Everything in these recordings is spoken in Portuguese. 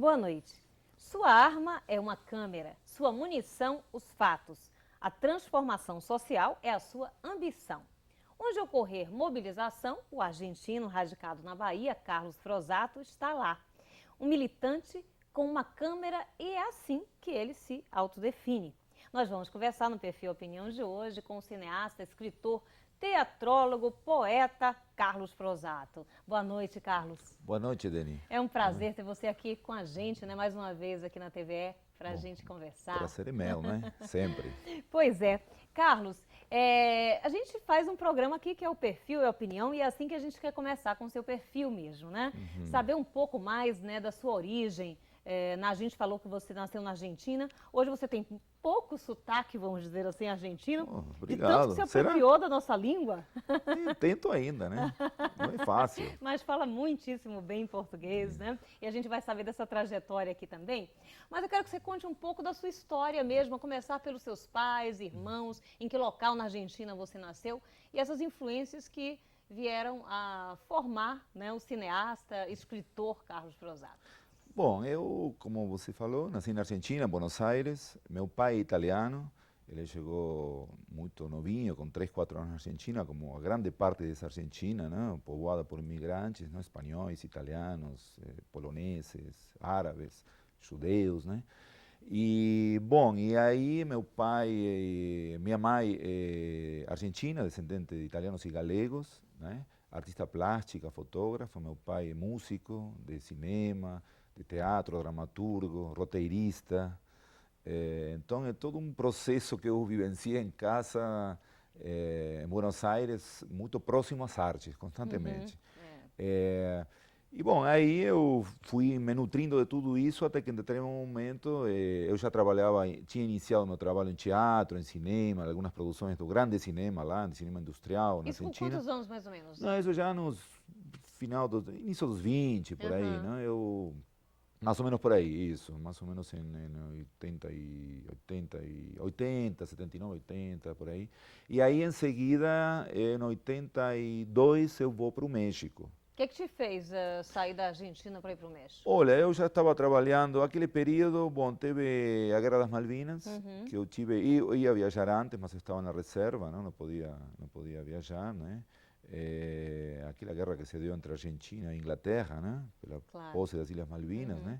Boa noite. Sua arma é uma câmera, sua munição, os fatos. A transformação social é a sua ambição. Onde ocorrer mobilização, o argentino radicado na Bahia, Carlos Frozato, está lá. Um militante com uma câmera e é assim que ele se autodefine. Nós vamos conversar no Perfil Opinião de hoje com o cineasta, escritor, teatrólogo, poeta Carlos Frozato. Boa noite, Carlos. Boa noite, Deni. É um prazer ter você aqui com a gente, né? Mais uma vez aqui na TVE, para a gente conversar. Prazer é meu, né? Sempre. Pois é. Carlos, a gente faz um programa aqui que é o Perfil e Opinião, e é assim que a gente quer começar com o seu perfil mesmo, né? Saber um pouco mais, né, da sua origem. A gente falou que você nasceu na Argentina. Hoje você tem pouco sotaque, vamos dizer assim, argentino. Obrigado. De tanto que se apropriou da nossa língua. Tento ainda, né? Não é fácil. Mas fala muitíssimo bem português, né? E a gente vai saber dessa trajetória aqui também. Mas eu quero que você conte um pouco da sua história mesmo, a começar pelos seus pais, irmãos, em que local na Argentina você nasceu e essas influências que vieram a formar, né, o cineasta, escritor Carlos Frozato. Bom, eu, como você falou, nasci na Argentina, em Buenos Aires. Meu pai é italiano. Ele chegou muito novinho, com 3, 4 anos na Argentina, como a grande parte dessa Argentina, né? Povoada por imigrantes, né? Espanhóis, italianos, poloneses, árabes, judeus, né? E, bom, e aí meu pai, minha mãe é argentina, descendente de italianos e galegos, né? Artista plástica, fotógrafo. Meu pai é músico de cinema, de teatro, dramaturgo, roteirista. Então é todo um processo que eu vivenciei em casa, em Buenos Aires, muito próximo às artes, constantemente. E bom, aí eu fui me nutrindo de tudo isso até que em determinado momento eu já trabalhava, tinha iniciado meu trabalho em teatro, em cinema, algumas produções do grande cinema lá, de cinema industrial na Isso Argentina. com quantos anos mais ou menos? Não, isso já nos início dos 20, por aí, né? Eu mais ou menos por aí, isso. Mais ou menos em 80, 79, 80, por aí. E aí, em seguida, em 82, eu vou para o México. O que te fez sair da Argentina para ir para o México? Olha, eu já estava trabalhando, aquele período, bom, teve a Guerra das Malvinas, que eu tive, eu ia viajar antes, mas eu estava na reserva, não podia viajar, né? Aquela guerra que se deu entre Argentina e Inglaterra, né? Pela posse das Ilhas Malvinas, né?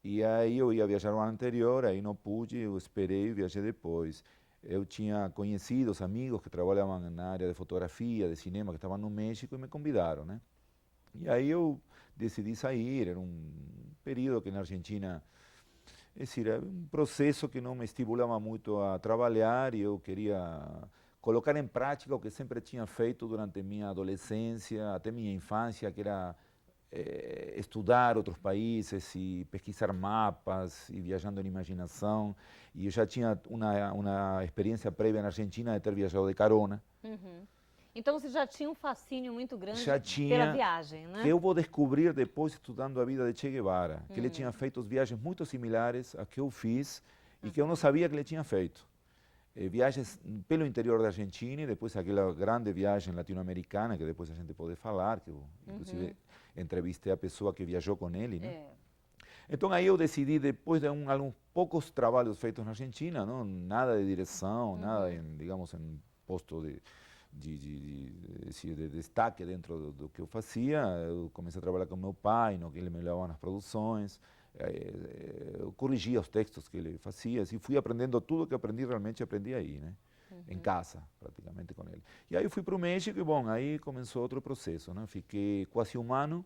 E aí eu ia viajar no ano anterior, aí não pude, eu esperei e viajei depois. Eu tinha conhecidos, amigos que trabalhavam na área de fotografia, de cinema, que estavam no México e me convidaram, né? E aí eu decidi sair, era um período que na Argentina, é decir, era um processo que não me estimulava muito a trabalhar e eu queria colocar em prática o que sempre tinha feito durante minha adolescência, até minha infância, que era estudar outros países e pesquisar mapas e viajando em imaginação. E eu já tinha uma experiência prévia na Argentina de ter viajado de carona. Então você já tinha um fascínio muito grande tinha, pela viagem, né? Que eu vou descobrir depois estudando a vida de Che Guevara, que ele tinha feito viagens muito similares a que eu fiz e que eu não sabia que ele tinha feito. Viagens pelo interior da Argentina e depois aquela grande viagem latino-americana, que depois a gente pode falar, que eu inclusive entrevistei a pessoa que viajou com ele, né? Então aí eu decidi, depois de alguns poucos trabalhos feitos na Argentina, não, nada de direção, nada, digamos, em posto de destaque dentro do que eu fazia, eu comecei a trabalhar com meu pai, no que ele me levava nas produções, eu corrigia os textos que ele fazia, e fui aprendendo tudo que aprendi, realmente aprendi aí, né? Em casa, praticamente com ele. E aí eu fui para o México e, bom, aí começou outro processo, né? Fiquei quase um ano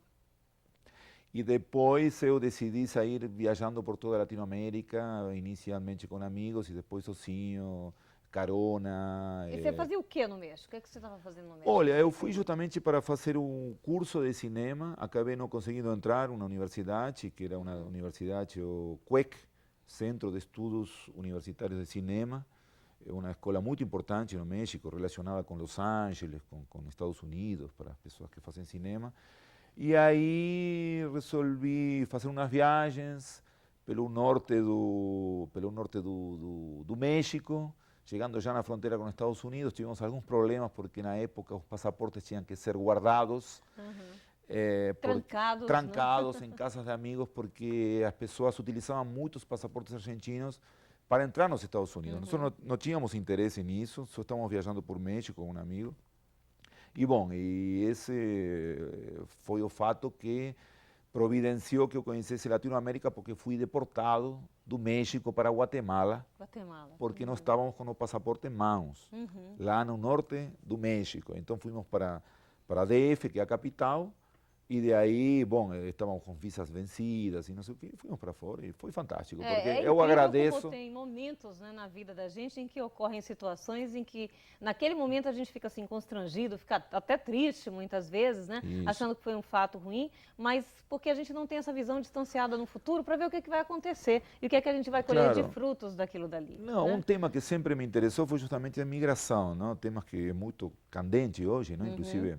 e depois eu decidi sair viajando por toda a Latinoamérica, inicialmente com amigos e depois sozinho, carona. E você fazia o que no México? O que você estava fazendo no México? Olha, eu fui justamente para fazer um curso de cinema, acabei não conseguindo entrar na universidade, que era uma universidade, o CUEC, Centro de Estudos Universitários de Cinema, é uma escola muito importante no México, relacionada com Los Angeles, com Estados Unidos, para as pessoas que fazem cinema. E aí resolvi fazer umas viagens pelo norte do México. Chegando já na fronteira com os Estados Unidos, tivemos alguns problemas porque na época os passaportes tinham que ser guardados. Trancados, trancados em casas de amigos, porque as pessoas utilizavam muito os passaportes argentinos para entrar nos Estados Unidos. Nós não tínhamos interesse nisso, só estávamos viajando por México com um amigo. E bom, e esse foi o fato que providenciou que eu conhecesse Latinoamérica, porque fui deportado do México para Guatemala, porque nós estávamos com o passaporte em mãos, lá no norte do México. Então fomos para DF, que é a capital, e de aí, bom, estávamos com visas vencidas e não sei o que, e fomos para fora e foi fantástico, porque eu agradeço. Como tem momentos, né, na vida da gente em que ocorrem situações em que, naquele momento, a gente fica assim constrangido, fica até triste muitas vezes, né, achando que foi um fato ruim, mas porque a gente não tem essa visão distanciada no futuro para ver o que vai acontecer e o que é que a gente vai colher de frutos daquilo dali. Não, né? um tema que sempre me interessou foi justamente a migração, não? Tema que é muito candente hoje, não? Inclusive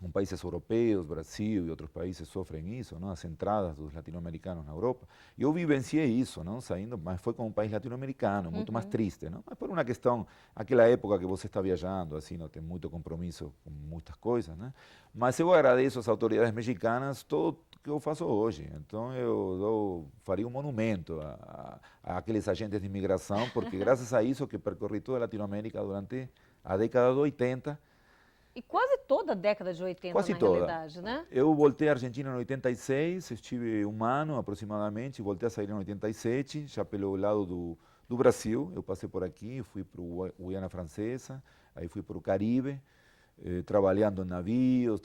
em países europeus, Brasil e outros países sofrem isso, não? As entradas dos latino-americanos na Europa. E eu vivenciei isso, não? Saindo, mas foi com um país latino-americano, muito mais triste, não? Mas por uma questão, aquela época que você está viajando, assim, não tem muito compromisso com muitas coisas, né? Mas eu agradeço às autoridades mexicanas tudo que eu faço hoje. Então eu faria um monumento a aqueles agentes de imigração, porque graças a isso que percorri toda a Latinoamérica durante a década de 80. E quase toda a década de 80, quase na toda. realidade, né? Eu voltei à Argentina em 86, estive um ano aproximadamente, voltei a sair em 87, já pelo lado do Brasil. Eu passei por aqui, fui para a Guiana Francesa, aí fui para o Caribe, trabalhando em navios,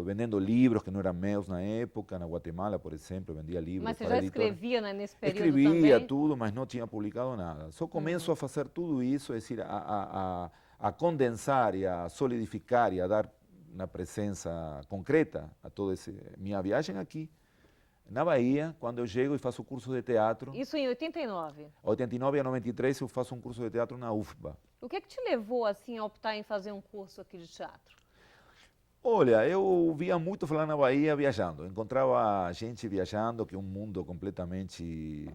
vendendo livros que não eram meus na época, na Guatemala, por exemplo, vendia livros. Mas você já escrevia, né, nesse período também? Escrevia também? tudo, mas não tinha publicado nada. Só começo a fazer tudo isso, é decir, a condensar e a solidificar e a dar uma presença concreta a toda essa minha viagem aqui, na Bahia, quando eu chego e faço o curso de teatro. Isso em 89? 89 a 93 eu faço um curso de teatro na UFBA. O que te levou assim a optar em fazer um curso aqui de teatro? Olha, eu via muito falar na Bahia viajando. Encontrava gente viajando, que é um mundo completamente,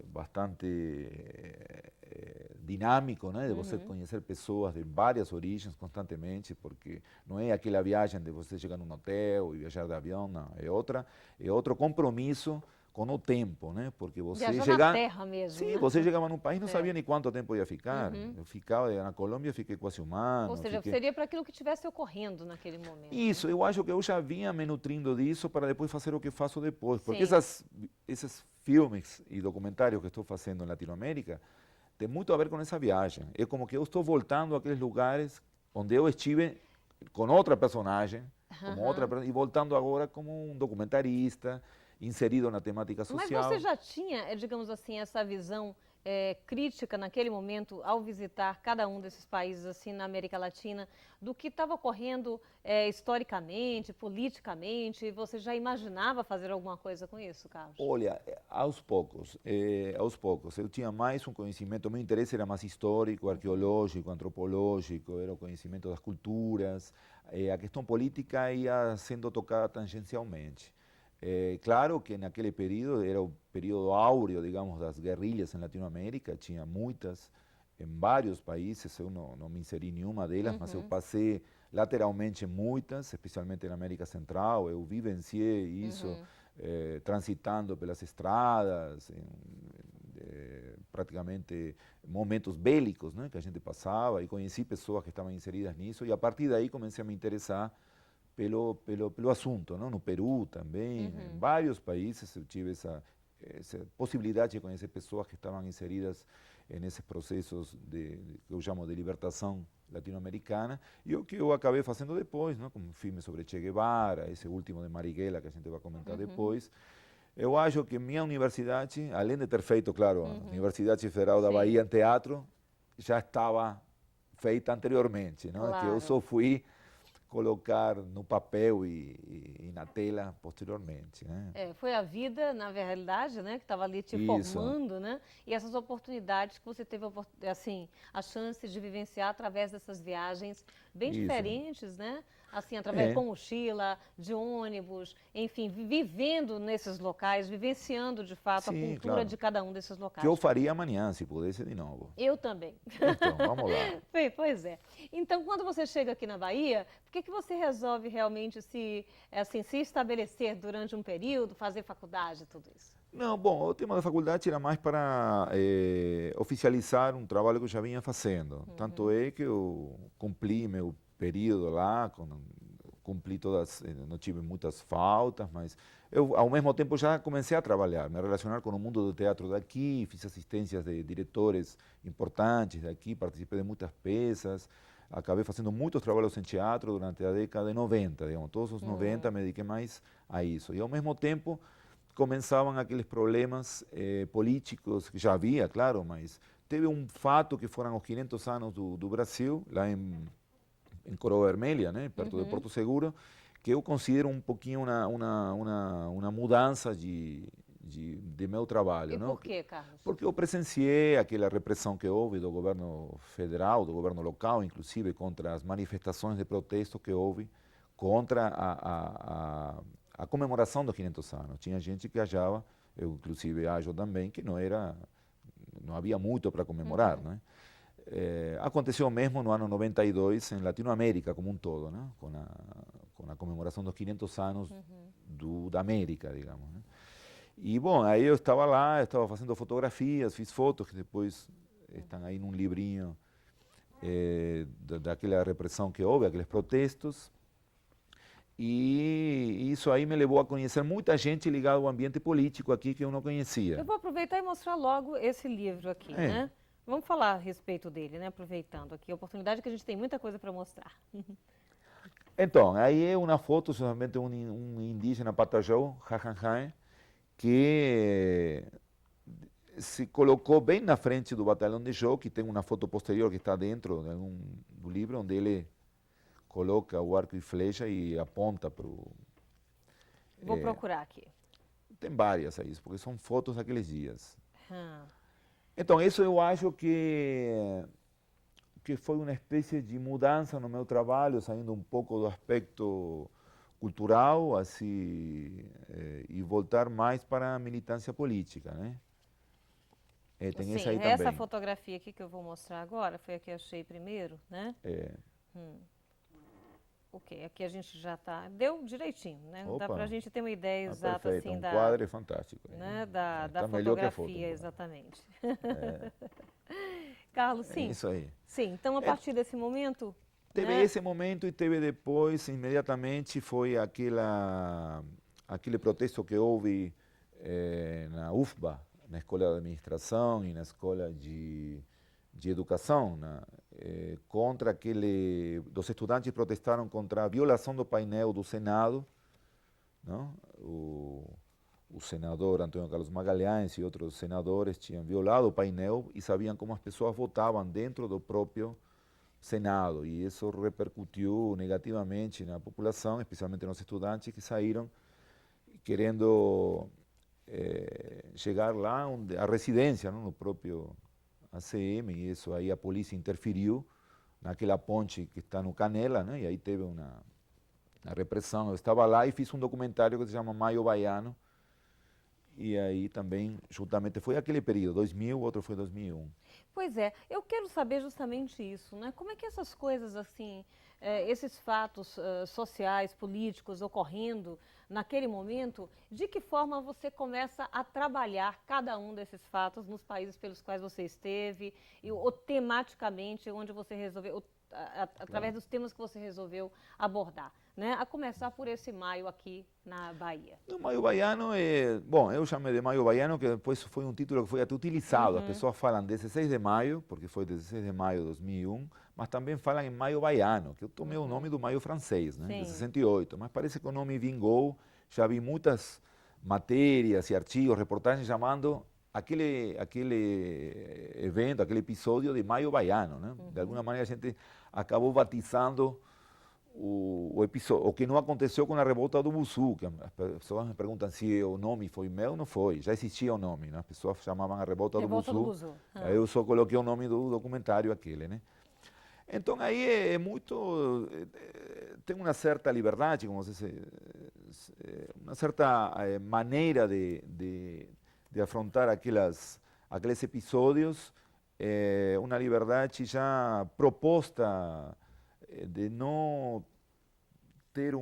bastante dinâmico, né? De você conhecer pessoas de várias origens constantemente, porque não é aquela viagem de você chegar num hotel e viajar de avião, não. É outro compromisso com o tempo, né? Porque você na terra mesmo. Sim, né? você chegava num país e não sabia nem quanto tempo ia ficar. Eu ficava na Colômbia, fiquei quase um ano. Ou seja, seria para aquilo que estivesse ocorrendo naquele momento. Isso, eu acho que eu já vinha me nutrindo disso para depois fazer o que faço depois. Porque esses filmes e documentários que estou fazendo em Latinoamérica tem muito a ver com essa viagem. É como que eu estou voltando àqueles lugares onde eu estive com outra personagem, e voltando agora como um documentarista, inserido na temática social. Mas você já tinha, digamos assim, essa visão crítica naquele momento, ao visitar cada um desses países assim na América Latina, do que estava ocorrendo historicamente, politicamente? E você já imaginava fazer alguma coisa com isso, Carlos? Olha, aos poucos. Eu tinha mais um conhecimento, meu interesse era mais histórico, arqueológico, antropológico, era o conhecimento das culturas. A questão política ia sendo tocada tangencialmente. Claro que naquele período era o período áureo, digamos, das guerrilhas em Latinoamérica, tinha muitas em vários países, eu não me inseri em nenhuma delas, mas eu passei lateralmente muitas, especialmente na América Central, eu vivenciei isso transitando pelas estradas, praticamente momentos bélicos, né, que a gente passava, e conheci pessoas que estavam inseridas nisso, e a partir daí comecei a me interessar pelo assunto, não? No Peru também, em vários países eu tive essa possibilidade de conhecer pessoas que estavam inseridas nesses processos que eu chamo de libertação latino-americana, e o que eu acabei fazendo depois, não? Como um filme sobre Che Guevara, esse último de Marighella, que a gente vai comentar depois. Eu acho que minha universidade, além de ter feito, claro, a Universidade Federal da Bahia em teatro, já estava feita anteriormente, não? Claro. Que eu só fui colocar no papel e na tela posteriormente, né? Foi a vida, na realidade, né, que estava ali te formando, né? E essas oportunidades que você teve, assim, a chance de vivenciar através dessas viagens bem diferentes, né? Assim, através com mochila, de ônibus, enfim, vivendo nesses locais, vivenciando de fato a Sim, cultura claro. de cada um desses Que eu locais. faria amanhã, se pudesse de novo. Eu também. Então, vamos lá. Bem, pois é. Então, quando você chega aqui na Bahia, por que você resolve realmente se estabelecer durante um período, fazer faculdade, tudo isso? Não, bom, o tema da faculdade era mais para oficializar um trabalho que eu já vinha fazendo. Tanto é que eu cumpri meu período lá, cumpri todas, não tive muitas faltas, mas eu, ao mesmo tempo, já comecei a trabalhar, me relacionar com o mundo do teatro daqui, fiz assistências de diretores importantes daqui, participei de muitas peças, acabei fazendo muitos trabalhos em teatro durante a década de 90, digamos, todos os 90 me dediquei mais a isso. E ao mesmo tempo começavam aqueles problemas políticos que já havia, claro, mas teve um fato que foram os 500 anos do Brasil, lá em Coroa Vermelha, né, perto de Porto Seguro, que eu considero um pouquinho uma mudança de meu trabalho. E não? por quê, Carlos? Porque eu presenciei aquela repressão que houve do governo federal, do governo local, inclusive, contra as manifestações de protesto que houve contra a comemoração dos 500 anos. Tinha gente que achava, eu inclusive acho também, que não havia muito para comemorar. Né? Aconteceu mesmo no ano 92 em Latinoamérica como um todo, né? com a comemoração dos 500 anos da América, digamos. Né? E, bom, aí eu estava lá, eu estava fazendo fotografias, fiz fotos que depois estão aí num livrinho daquela repressão que houve, aqueles protestos. E isso aí me levou a conhecer muita gente ligada ao ambiente político aqui que eu não conhecia. Eu vou aproveitar e mostrar logo esse livro aqui, né? Vamos falar a respeito dele, né? Aproveitando aqui a oportunidade que a gente tem muita coisa para mostrar. Então, aí é uma foto somente um indígena Patajau, Jajanjai, que se colocou bem na frente do batalhão de Jô, que tem uma foto posterior que está dentro do livro, onde ele coloca o arco e flecha e aponta para o... Vou procurar aqui. Tem várias aí, porque são fotos daqueles dias. Então, isso eu acho que foi uma espécie de mudança no meu trabalho, saindo um pouco do aspecto cultural assim, e voltar mais para a militância política. Né? Tem Sim, essa aí essa também. fotografia aqui que eu vou mostrar agora, foi a que eu achei primeiro, né? Ok, aqui a gente já está... Deu direitinho, né? Opa, dá para a gente ter uma ideia exata perfeito, assim um quadro fantástico. né? da Tá melhor que a fotografia, foto, exatamente. Carlos, sim. É isso aí. Sim, então a partir desse momento... Teve né? esse momento e teve depois, imediatamente, foi aquele protesto que houve na UFBA, na Escola de Administração e na Escola de Educação, contra os estudantes protestaram contra a violação do painel do Senado, não? O senador Antônio Carlos Magalhães e outros senadores tinham violado o painel e sabiam como as pessoas votavam dentro do próprio Senado, e isso repercutiu negativamente na população, especialmente nos estudantes que saíram querendo chegar lá a residência, não, no próprio ACM, e isso aí a polícia interferiu naquela ponte que está no Canela, né? E aí teve uma repressão. Eu estava lá e fiz um documentário que se chama Maio Baiano, e aí também, juntamente, foi aquele período, 2000, outro foi 2001. Pois é, eu quero saber justamente isso, né? Como é que essas coisas assim, esses fatos sociais, políticos ocorrendo naquele momento, de que forma você começa a trabalhar cada um desses fatos nos países pelos quais você esteve, ou tematicamente, onde você resolveu, através dos temas que você resolveu abordar, né? A começar por esse maio aqui na Bahia. O Maio Baiano bom, eu chamei de Maio Baiano, que depois foi um título que foi até utilizado. As pessoas falam 16 de maio, porque foi 16 de maio de 2001, mas também falam em Maio Baiano, que eu tomei o nome do Maio francês, né, de 68, mas parece que o nome vingou. Já vi muitas matérias e artigos, reportagens chamando aquele evento, aquele episódio de Maio Baiano. Né? De alguma maneira a gente acabou batizando o que não aconteceu com a revolta do Bussu, que as pessoas me perguntam se o nome foi meu, não foi, já existia o nome, né? As pessoas chamavam a revolta do Bussu, aí eu só coloquei o nome do documentário aquele, né? Então aí é muito, tem uma certa liberdade, como uma certa maneira de afrontar aqueles episódios, uma liberdade já proposta de não ter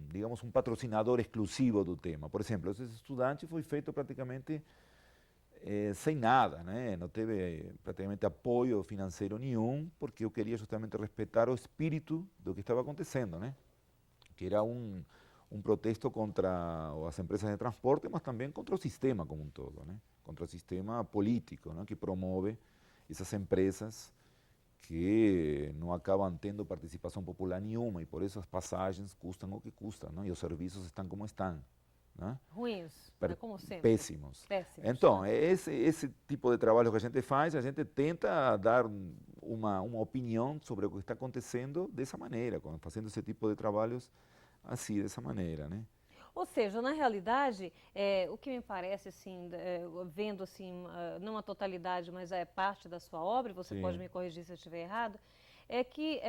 digamos, um patrocinador exclusivo do tema. Por exemplo, esse estudante foi feito praticamente sem nada, né? Não teve praticamente apoio financeiro nenhum, porque eu queria justamente respeitar o espírito do que estava acontecendo, né? Que era um protesto contra as empresas de transporte, mas também contra o sistema como um todo, né? Contra o sistema político, né? Que promove essas empresas que não acabam tendo participação popular nenhuma e por isso as passagens custam o que custam, né? E os serviços estão como estão. Né? Ruins, né? Como sempre. Péssimos. Péssimos. Então, né? esse tipo de trabalho que a gente faz, a gente tenta dar uma opinião sobre o que está acontecendo dessa maneira, fazendo esse tipo de trabalhos assim, dessa maneira, né? Ou seja, na realidade, o que me parece, assim, vendo assim, não a totalidade, mas é parte da sua obra, você pode me corrigir se eu estiver errado, é que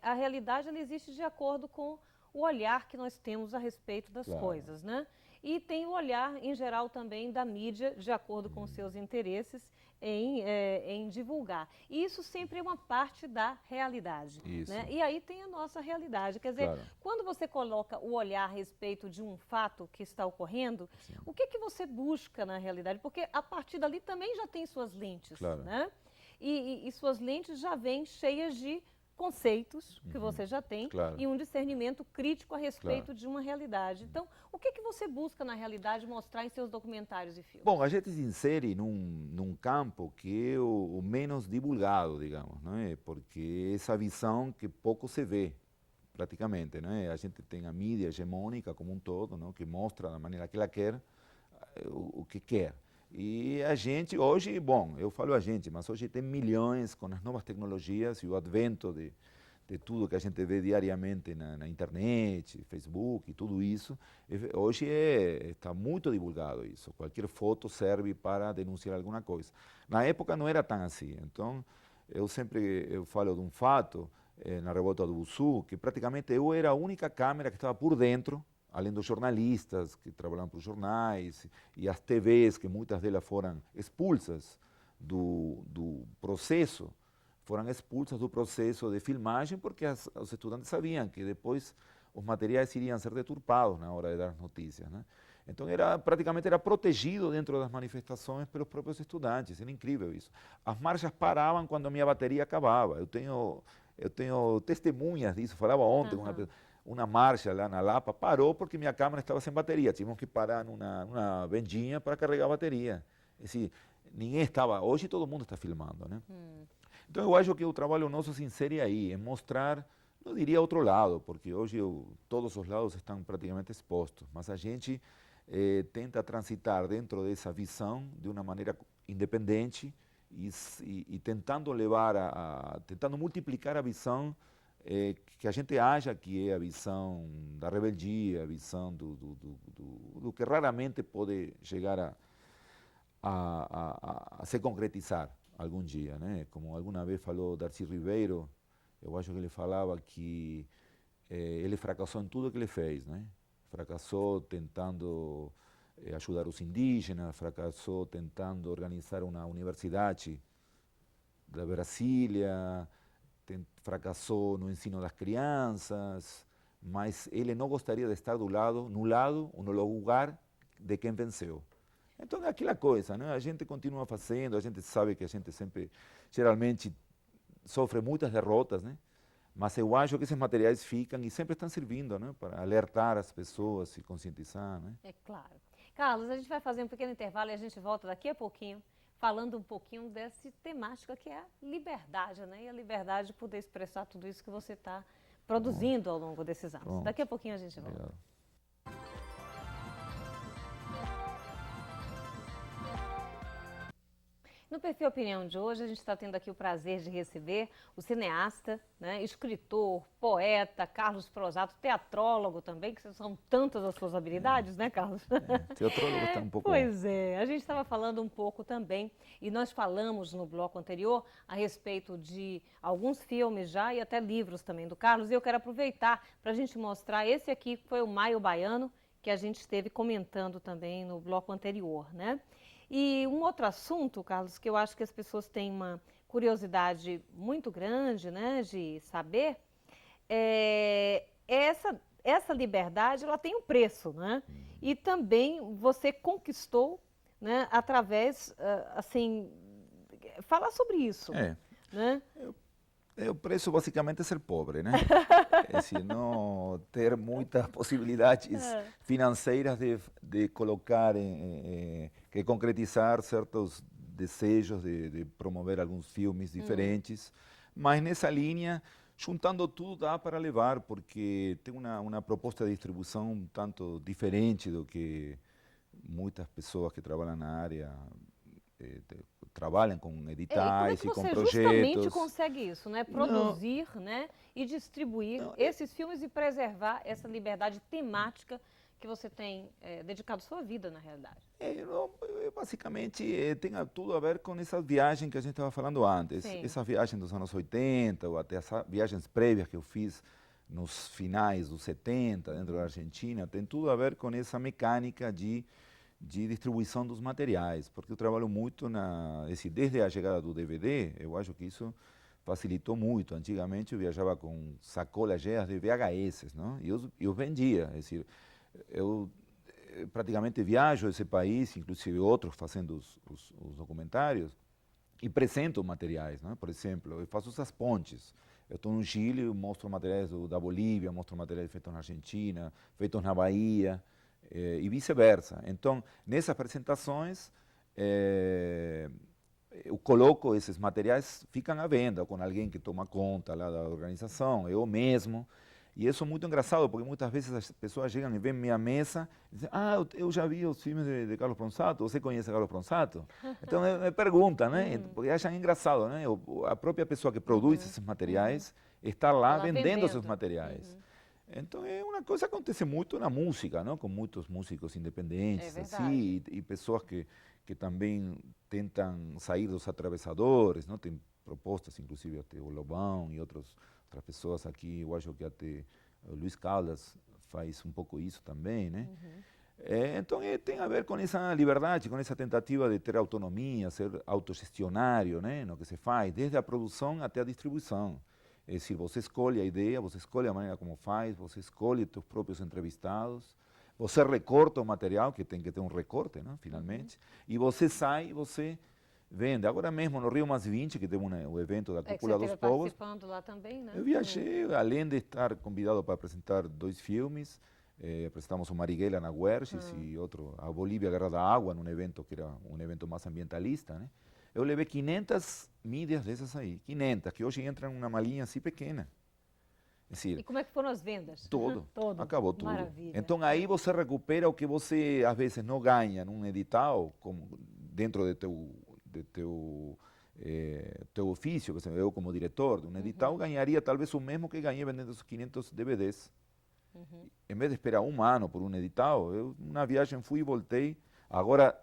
a realidade ela existe de acordo com o olhar que nós temos a respeito das coisas, né? E tem o olhar, em geral, também da mídia, de acordo com os seus interesses, em divulgar. E isso sempre é uma parte da realidade. Né? E aí tem a nossa realidade. Quer dizer, quando você coloca o olhar a respeito de um fato que está ocorrendo, o que você busca na realidade? Porque a partir dali também já tem suas lentes. Né? E suas lentes já vêm cheias de conceitos que você já tem e um discernimento crítico a respeito de uma realidade. Então, o que você busca na realidade mostrar em seus documentários e filmes? Bom, a gente se insere num campo que é o menos divulgado, digamos, não é? Porque essa visão que pouco se vê, praticamente, não é? A gente tem a mídia hegemônica como um todo, não? Que mostra da maneira que ela quer o que quer. E a gente hoje, bom, eu falo a gente, mas hoje tem milhões com as novas tecnologias e o advento de tudo que a gente vê diariamente na internet, Facebook e tudo isso. Hoje está muito divulgado isso. Qualquer foto serve para denunciar alguma coisa. Na época não era tão assim. Então, eu falo de um fato na Revolta do Bussu, que praticamente eu era a única câmera que estava por dentro, além dos jornalistas que trabalhavam para os jornais e as TVs, que muitas delas foram expulsas do processo, foram expulsas do processo de filmagem porque os estudantes sabiam que depois os materiais iriam ser deturpados na hora de dar as notícias. Né? Então praticamente era protegido dentro das manifestações pelos próprios estudantes, era incrível isso. As marchas paravam quando a minha bateria acabava. Eu tenho testemunhas disso, falava ontem, uma marcha lá na Lapa parou porque minha câmera estava sem bateria. Tínhamos que parar numa vendinha para carregar a bateria. Ninguém estava. Hoje todo mundo está filmando, né? Então eu acho que o trabalho nosso se insere aí, em mostrar, não diria outro lado, porque hoje todos os lados estão praticamente expostos, mas a gente tenta transitar dentro dessa visão de uma maneira independente e tentando tentando multiplicar a visão que a gente acha que é a visão da rebeldia, a visão do que raramente pode chegar a se concretizar algum dia, né? Como alguma vez falou Darcy Ribeiro, eu acho que ele falava que ele fracassou em tudo que ele fez, né? Fracassou tentando ajudar os indígenas, fracassou tentando organizar uma universidade da Brasília, fracassou no ensino das crianças, mas ele não gostaria de estar no lado ou no lugar de quem venceu. Então é aquela coisa, né? A gente continua fazendo, a gente sabe que a gente sempre, geralmente, sofre muitas derrotas, né? Mas eu acho que esses materiais ficam e sempre estão servindo, né? Para alertar as pessoas e conscientizar, né? É claro. Carlos, a gente vai fazer um pequeno intervalo e a gente volta daqui a pouquinho, falando um pouquinho dessa temática que é a liberdade, né? E a liberdade de poder expressar tudo isso que você está produzindo ao longo desses anos. Pronto. Daqui a pouquinho a gente volta. Obrigado. No Perfil Opinião de hoje, a gente está tendo aqui o prazer de receber o cineasta, né, escritor, poeta, Carlos Prosato, teatrólogo também, que são tantas as suas habilidades, né, Carlos? Teatrólogo está um pouco... Pois é, a gente estava falando um pouco também, e nós falamos no bloco anterior a respeito de alguns filmes já e até livros também do Carlos, e eu quero aproveitar para a gente mostrar esse aqui, que foi o Maio Baiano, que a gente esteve comentando também no bloco anterior, né? E um outro assunto, Carlos, que eu acho que as pessoas têm uma curiosidade muito grande, né, de saber, essa liberdade, ela tem um preço, né? E também você conquistou, né, através, assim, falar sobre isso, É, né? o preço basicamente é ser pobre, né? É decir, não ter muitas possibilidades financeiras de colocar, que concretizar certos desejos de promover alguns filmes diferentes, mas nessa linha, juntando tudo, dá para levar, porque tem uma proposta de distribuição um tanto diferente do que muitas pessoas que trabalham na área trabalham com E como é editais que e com você justamente projetos. consegue isso, né? Não, Produzir, né? E distribuir não, esses filmes e preservar essa liberdade temática que você tem dedicado sua vida, na realidade. basicamente tem tudo a ver com essas viagens que a gente estava falando antes. Sim. Essas viagens dos anos 80, ou até as viagens prévias que eu fiz nos finais dos 70, dentro da Argentina, tem tudo a ver com essa mecânica de distribuição dos materiais, porque eu trabalho muito desde a chegada do DVD, eu acho que isso facilitou muito. Antigamente eu viajava com sacolas cheias de VHS, não? E eu vendia, é decir, eu praticamente viajo esse país, inclusive outros fazendo os documentários, e apresento materiais, né? Por exemplo, eu faço essas pontes. Eu estou no Chile, eu mostro materiais da Bolívia, mostro materiais feitos na Argentina, feitos na Bahia, e vice-versa. Então, nessas apresentações, eu coloco esses materiais, ficam à venda com alguém que toma conta lá da organização, eu mesmo. E isso é muito engraçado, porque muitas vezes as pessoas chegam e veem minha mesa e dizem, eu já vi os filmes de Carlos Pronsato, você conhece Carlos Pronsato? Então me perguntam, né? Porque acham engraçado, né? A própria pessoa que produz esses materiais está Tá lá lá vendendo esses vendendo. materiais. Então é uma coisa que acontece muito na música, não? Com muitos músicos É independentes verdade. assim, e pessoas que também tentam sair dos atravessadores, não? Tem propostas, inclusive até o Lobão e outras pessoas aqui, eu acho que até o Luiz Caldas faz um pouco isso também, né? Então tem a ver com essa liberdade, com essa tentativa de ter autonomia, ser autogestionário, né? No que se faz, desde a produção até a distribuição. É decir, você escolhe a ideia, você escolhe a maneira como faz, você escolhe os seus próprios entrevistados, você recorta o material, que tem que ter um recorte, né, finalmente, e você sai, você vende. Agora mesmo no Rio Mais 20, que teve o evento da É que você Cúpula dos esteve Povos, participando lá também, né? eu viajei, além de estar convidado para apresentar 2 filmes, apresentamos o Marighella na Guerches e outro, a Bolívia Guerra da Água, num evento que era um evento mais ambientalista, né? Eu levei 500 mídias dessas aí, 500, que hoje entram numa malinha assim pequena. É E decir, como é que foram as vendas? todo, Todo. acabou tudo. Maravilha. Então aí você recupera o que você às vezes não ganha num edital, como dentro teu ofício. Por exemplo, eu como diretor de um edital ganharia talvez o mesmo que ganhei vendendo os 500 DVDs. Em vez de esperar um ano por um edital, eu na viagem fui e voltei. Agora,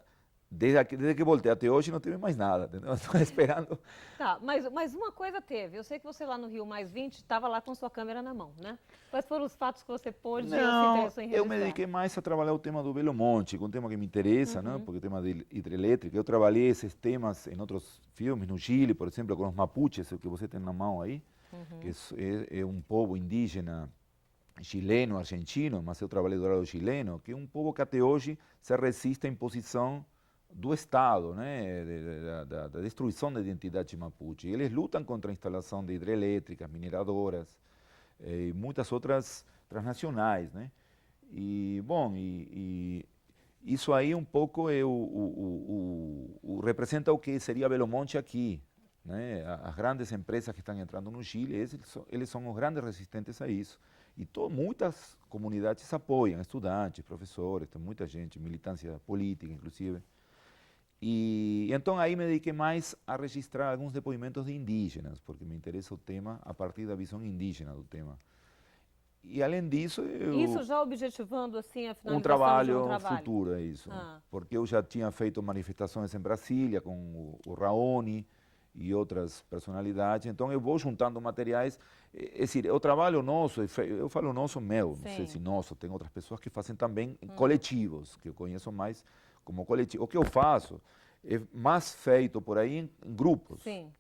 desde que voltei até hoje, não teve mais nada, entendeu? Estou esperando. Tá, mas uma coisa teve. Eu sei que você lá no Rio Mais 20 estava lá com sua câmera na mão, né? Quais foram os fatos que você pôde ou se Não, interessou em eu me registrar? dediquei mais a trabalhar o tema do Belo Monte, que é um tema que me interessa, né? Porque é o tema de hidrelétrica. Eu trabalhei esses temas em outros filmes, no Chile, por exemplo, com os mapuches, o que você tem na mão aí, que é um povo indígena chileno, argentino, mas eu trabalhei do lado chileno, que é um povo que até hoje se resiste à imposição do Estado, né, da destruição da identidade mapuche. Eles lutam contra a instalação de hidrelétricas, mineradoras e muitas outras transnacionais, né? E, bom, isso aí um pouco representa o que seria Belo Monte aqui, né? As grandes empresas que estão entrando no Chile, eles são os grandes resistentes a isso. E muitas comunidades apoiam, estudantes, professores, tem muita gente, militância política, inclusive. E então aí me dediquei mais a registrar alguns depoimentos de indígenas, porque me interessa o tema a partir da visão indígena do tema. E além disso, Isso já objetivando assim a um finalização de um trabalho trabalho? futuro, é isso. Ah, Porque eu já tinha feito manifestações em Brasília com o Raoni e outras personalidades, então eu vou juntando materiais. É decir, o trabalho nosso, eu falo nosso meu, não sei sim. se nosso, tem outras pessoas que fazem também coletivos, que eu conheço mais como coletivo. O que eu faço é mais feito por aí em grupos. Sim.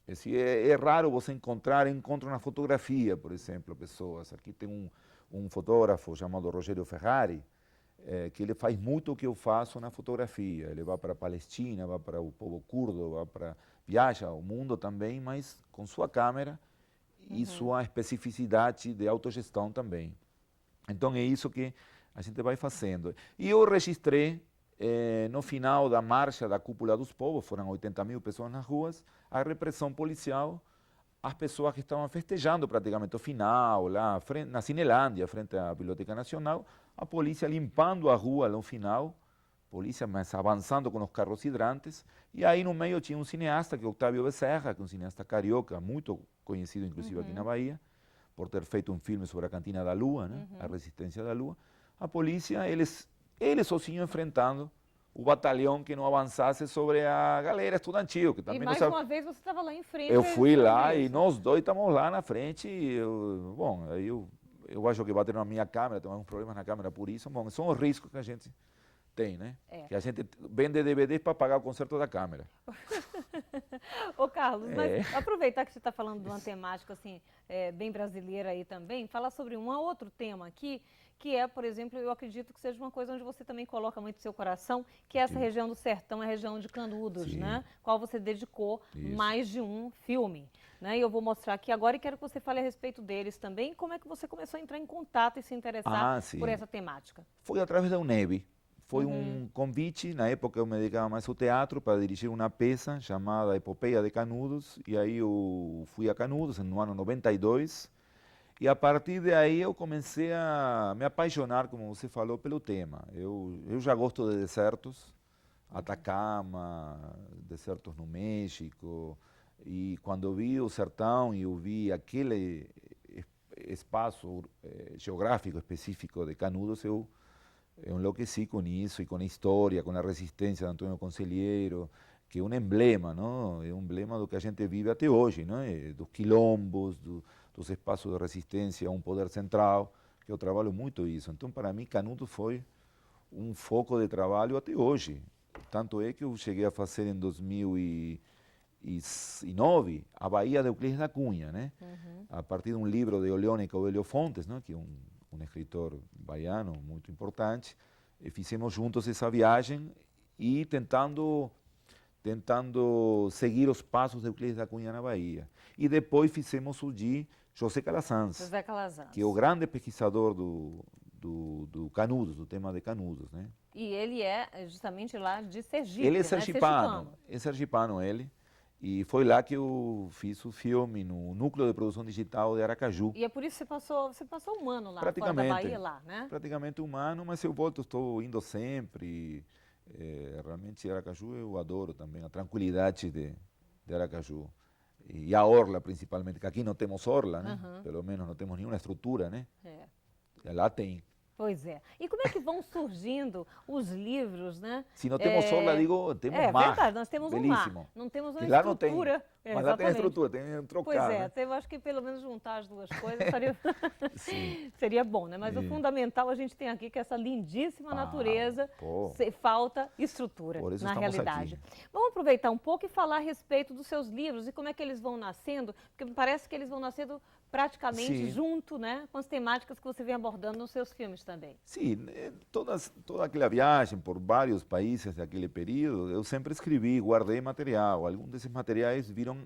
É raro você encontro na fotografia, por exemplo, pessoas. Aqui tem um fotógrafo chamado Rogério Ferrari, que ele faz muito o que eu faço na fotografia. Ele vai para a Palestina, vai para o povo curdo, viaja ao mundo também, mas com sua câmera e sua especificidade de autogestão também. Então é isso que a gente vai fazendo. E eu registrei, no final da marcha da Cúpula dos Povos, foram 80.000 pessoas nas ruas, a repressão policial, as pessoas que estavam festejando praticamente o final, lá na Cinelândia, frente à Biblioteca Nacional, a polícia limpando a rua no final, polícia mas avançando com os carros hidrantes, e aí no meio tinha um cineasta, que é Octávio Becerra, que é um cineasta carioca, muito conhecido inclusive aqui na Bahia, por ter feito um filme sobre a Cantina da Lua, né? A resistência da Lua. A polícia, eles sozinhos enfrentando o batalhão que não avançasse sobre a galera estudantil. Que também E mais uma vez você estava lá em frente. eu fui lá e isso. nós dois estamos lá na frente. E bom, aí eu acho que bateram na minha câmera, tem alguns problemas na câmera por isso. Bom, são os riscos que a gente tem, né? Que a gente vende DVDs para pagar o conserto da câmera. Ô Carlos, mas aproveitar que você está falando de uma temática assim, bem brasileira aí também, falar sobre um outro tema aqui, que é, por exemplo, eu acredito que seja uma coisa onde você também coloca muito seu coração, que é essa região do sertão, a região de Canudos, Sim. né? Qual você dedicou Isso. mais de um filme. Né? E eu vou mostrar aqui agora e quero que você fale a respeito deles também, como é que você começou a entrar em contato e se interessar por essa temática. Foi através da UNEB. Foi um convite, na época eu me dedicava mais ao teatro, para dirigir uma peça chamada Epopeia de Canudos, e aí eu fui a Canudos no ano 92, e a partir daí eu comecei a me apaixonar, como você falou, pelo tema. Eu já gosto de desertos, Atacama, desertos no México, e quando eu vi o sertão e eu vi aquele espaço geográfico específico de Canudos, eu enlouqueci com isso e com a história, com a resistência de Antônio Conselheiro, que é um emblema, não? É um emblema do que a gente vive até hoje, não? Dos quilombos, dos espaços de resistência a um poder central, que eu trabalho muito isso. Então, para mim, Canudos foi um foco de trabalho até hoje. Tanto é que eu cheguei a fazer em 2009 a Bahia de Euclides da Cunha, né? A partir de um livro de Oleone Caudillo Fontes, não? Que é um escritor baiano muito importante, e fizemos juntos essa viagem e tentando seguir os passos de Euclides da Cunha na Bahia. E depois fizemos o de José Calazans, que é o grande pesquisador do Canudos, do tema de Canudos, né? E ele é justamente lá de Sergipe, ele é né? sergipano, ele. E foi lá que eu fiz o filme, no Núcleo de Produção Digital de Aracaju. E é por isso que você passou um ano lá, fora da Praticamente, Bahia, lá, né? praticamente um ano, mas eu volto, estou indo sempre. Realmente Aracaju eu adoro também, a tranquilidade de Aracaju. E a orla, principalmente, que aqui não temos orla, né? Pelo menos não temos nenhuma estrutura, né? Lá tem. Pois é. E como é que vão surgindo os livros, né? Se não temos orla, digo, temos mar. É verdade, nós temos belíssimo. um mar. Não temos uma que lá estrutura. Não tem, mas lá tem estrutura, tem trocar. Pois é, né? eu acho que pelo menos juntar as duas coisas seria bom, né? Mas o fundamental a gente tem aqui que essa lindíssima natureza, falta estrutura na realidade. Vamos aproveitar um pouco e falar a respeito dos seus livros e como é que eles vão nascendo, porque me parece que eles vão nascendo praticamente junto, né, com as temáticas que você vem abordando nos seus filmes também. Sim, toda aquela viagem por vários países daquele período, eu sempre escrevi, guardei material. Alguns desses materiais viram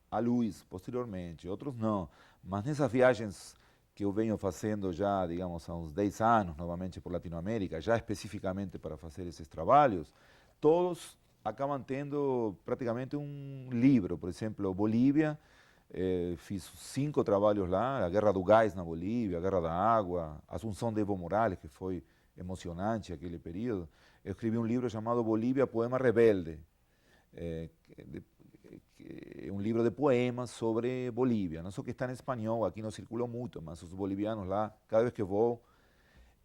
à luz posteriormente, outros não. Mas nessas viagens que eu venho fazendo já, digamos, há uns 10 anos, novamente por Latinoamérica, já especificamente para fazer esses trabalhos, todos acabam tendo praticamente um livro. Por exemplo, Bolívia, fiz 5 trabalhos lá, a Guerra do Gás na Bolívia, a Guerra da Água, a Assunção de Evo Morales, que foi emocionante aquele período. Eu escrevi um livro chamado Bolívia, Poema Rebelde, É um livro de poemas sobre Bolívia, não só que está em espanhol, aqui não circulou muito, mas os bolivianos lá, cada vez que vou,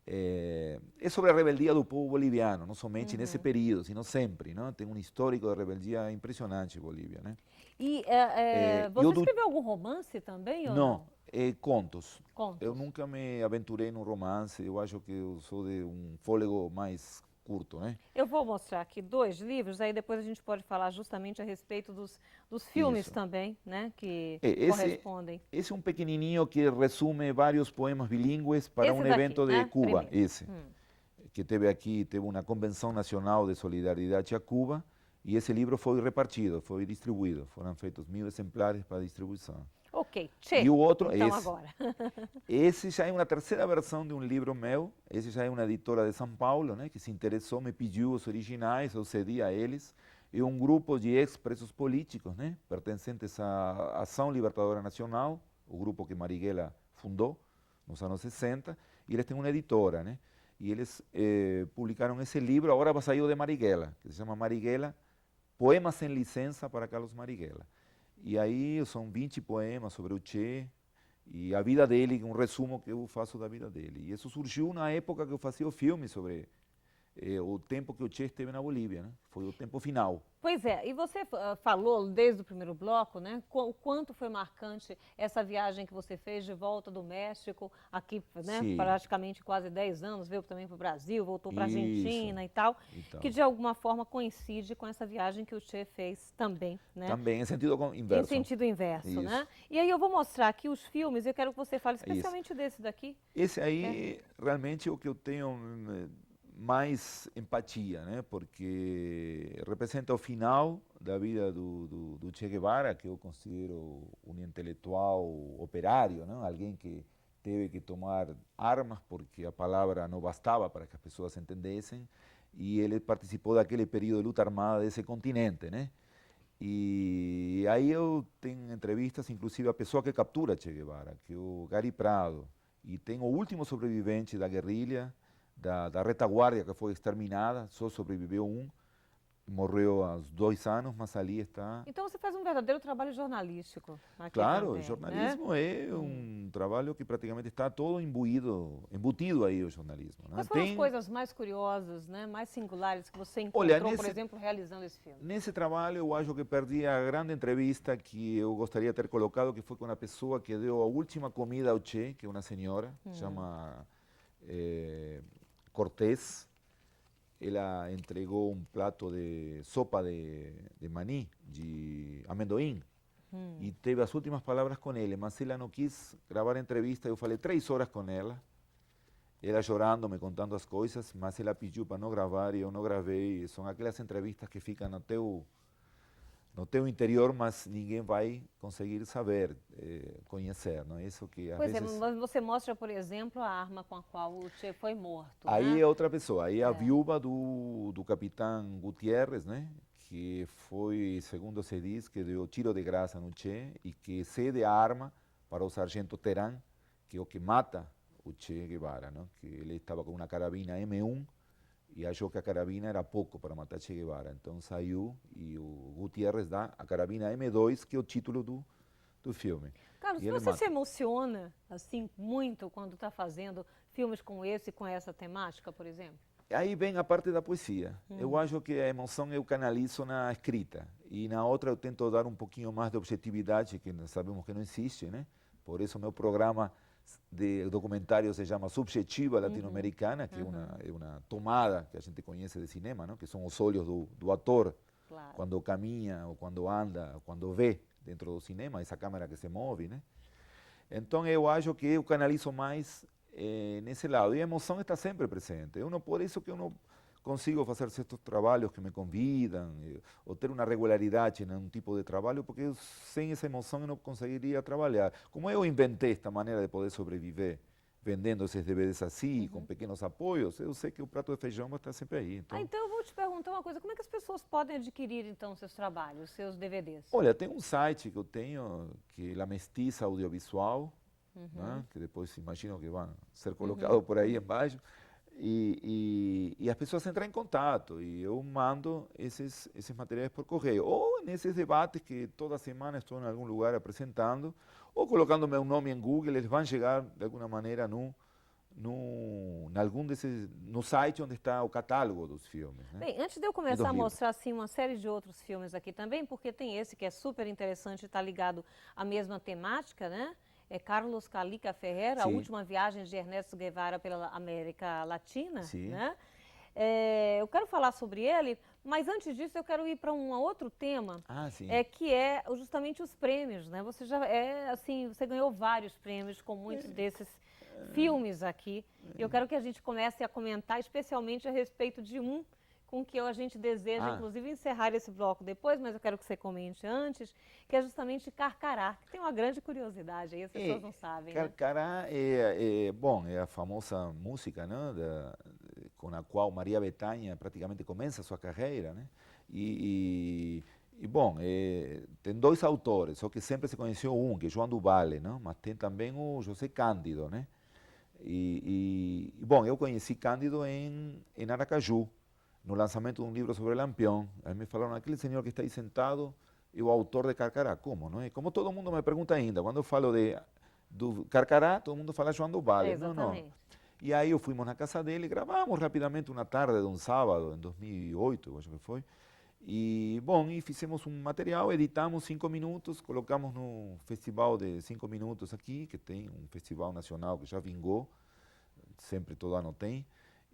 é sobre a rebeldia do povo boliviano, não somente nesse período, sino sempre, não? Tem um histórico de rebeldia impressionante em Bolívia, né? E Eu você escreveu algum romance também ou não, não? contos. Eu Contos. nunca me aventurei num romance, eu acho que eu sou de um fôlego mais curto, né? Eu vou mostrar aqui 2 livros, aí depois a gente pode falar justamente a respeito dos filmes Isso. também, né, que Esse, correspondem. esse é um pequenininho que resume vários poemas bilíngues para Esse um daqui, evento de né, Cuba, primeiro. esse, que teve uma convenção nacional de solidariedade a Cuba, e esse livro foi repartido, foi distribuído, foram feitos 1000 exemplares para distribuição. Ok, E Che, o outro, então agora. esse já é uma terceira versão de um livro meu, esse já é uma editora de São Paulo, né, que se interessou, me pediu os originais, eu cedi a eles, e um grupo de ex-presos políticos, né, pertencentes à Ação Libertadora Nacional, o grupo que Marighella fundou nos anos 60, e eles têm uma editora, né, e eles publicaram esse livro, agora saiu de Marighella, que se chama Marighella, Poemas sem Licença para Carlos Marighella. E aí são 20 poemas sobre o Che e a vida dele, um resumo que eu faço da vida dele. E isso surgiu na época que eu fazia o filme sobre o tempo que o Che esteve na Bolívia, né? Foi o tempo final. Pois é, e você falou desde o primeiro bloco, né, o quanto foi marcante essa viagem que você fez de volta do México, aqui, né, Sim, praticamente quase 10 anos, veio também para o Brasil, voltou para a isso. Argentina e tal, que Então, de alguma forma coincide com essa viagem que o Che fez também, né, também em sentido em inverso. sentido inverso, Isso, né? E aí eu vou mostrar aqui os filmes, eu quero que você fale isso. especialmente desse daqui. Esse aí realmente é o que eu tenho mais empatia, né? Porque representa o final da vida do Che Guevara, que eu considero um intelectual operário, né? Alguém que teve que tomar armas porque a palavra não bastava para que as pessoas entendessem, e ele participou daquele período de luta armada desse continente, né? E aí eu tenho entrevistas, inclusive a pessoa que captura Che Guevara, que é o Gary Prado, e tem o último sobrevivente da guerrilha, da retaguardia que foi exterminada, só sobreviveu um, morreu há 2 anos, mas ali está. Então você faz um verdadeiro trabalho jornalístico aqui Claro, o também, né? jornalismo é um trabalho que praticamente está todo embutido aí o jornalismo, né? Quais foram as coisas mais curiosas, né, mais singulares que você Olha, encontrou, por exemplo, realizando esse filme? nesse trabalho eu acho que perdi a grande entrevista que eu gostaria de ter colocado, que foi com a pessoa que deu a última comida ao Che, que é uma senhora, chama Cortés. Ela entregou um prato de sopa de maní, de amendoim, e teve as últimas palavras com ele, mas ela não quis gravar a entrevista. Eu falei 3 horas com ela chorando, me contando as coisas, mas ela pediu para não gravar e eu não gravei. São aquelas entrevistas que ficam no teu interior, mas ninguém vai conseguir saber, conhecer, não é isso que às Pois é, vezes. mas você mostra, por exemplo, a arma com a qual o Che foi morto, Aí né? é outra pessoa, aí é a viúva do capitão Gutierrez, né? Que foi, segundo se diz, que deu tiro de graça no Che e que cede a arma para o sargento Terán, que é o que mata o Che Guevara, não? Que ele estava com uma carabina M1 e achou que a carabina era pouco para matar Che Guevara. Então saiu e o Gutierrez dá a carabina M2, que é o título do filme. Carlos, E ele você se mata. emociona, assim, muito quando está fazendo filmes como esse, com essa temática, por exemplo? Aí vem a parte da poesia. Eu acho que a emoção eu canalizo na escrita e na outra eu tento dar um pouquinho mais de objetividade, que nós sabemos que não existe, né? Por isso meu programa de documentário se chama Subjetiva Latino-Americana, que é uma tomada que a gente conhece de cinema, não? Que são os olhos do ator, Claro. quando caminha, ou quando anda, ou quando vê dentro do cinema, essa câmera que se move, né? Então eu acho que eu canalizo mais nesse lado. E a emoção está sempre presente. Por isso que eu não consigo fazer certos trabalhos que me convidam, ou ter uma regularidade em um tipo de trabalho, porque sem essa emoção eu não conseguiria trabalhar. Como eu inventei esta maneira de poder sobreviver, vendendo esses DVDs assim, com pequenos apoios, eu sei que o prato de feijão vai estar sempre aí. Então eu vou te perguntar uma coisa, como é que as pessoas podem adquirir, então, seus trabalhos, seus DVDs? Olha, tem um site que eu tenho, que é La Mestiza Audiovisual, né, que depois imagino que vão ser colocados por aí embaixo. e as pessoas entram em contato e eu mando esses materiais por correio. Ou nesses debates que toda semana estou em algum lugar apresentando, ou colocando meu nome em Google, eles vão chegar de alguma maneira no site onde está o catálogo dos filmes. Né? Bem, antes de eu começar a mostrar assim, uma série de outros filmes aqui também, porque tem esse que é super interessante e está ligado à mesma temática, né? É Carlos Calica Ferreira, A Sim. Última Viagem de Ernesto Guevara pela América Latina, Sim. né? Eu quero falar sobre ele, mas antes disso eu quero ir para um outro tema, Sim. que é justamente os prêmios, né? Você já assim, você ganhou vários prêmios com muitos desses filmes aqui. Eu quero que a gente comece a comentar, especialmente a respeito de um com que a gente deseja, inclusive, encerrar esse bloco depois, mas eu quero que você comente antes, que é justamente Carcará, que tem uma grande curiosidade aí, as pessoas não sabem, né? Carcará bom, é a famosa música, né, com a qual Maria Bethânia praticamente começa a sua carreira, né? Bom, tem dois autores, só que sempre se conheceu um, que é João do Vale, né? Mas tem também o José Cândido, né? Bom, eu conheci Cândido em Aracaju, no lançamento de um livro sobre Lampião. Aí me falaram, aquele senhor que está aí sentado é o autor de Carcará. Como, não é? Como todo mundo me pergunta ainda, quando eu falo do Carcará, todo mundo fala João do Vale. Não, não. E aí eu fomos na casa dele, gravamos rapidamente uma tarde de um sábado, em 2008, eu acho que foi. E, bom, e fizemos um material, editamos 5 minutos, colocamos no festival de 5 minutos aqui, que tem um festival nacional que já vingou, sempre todo ano tem,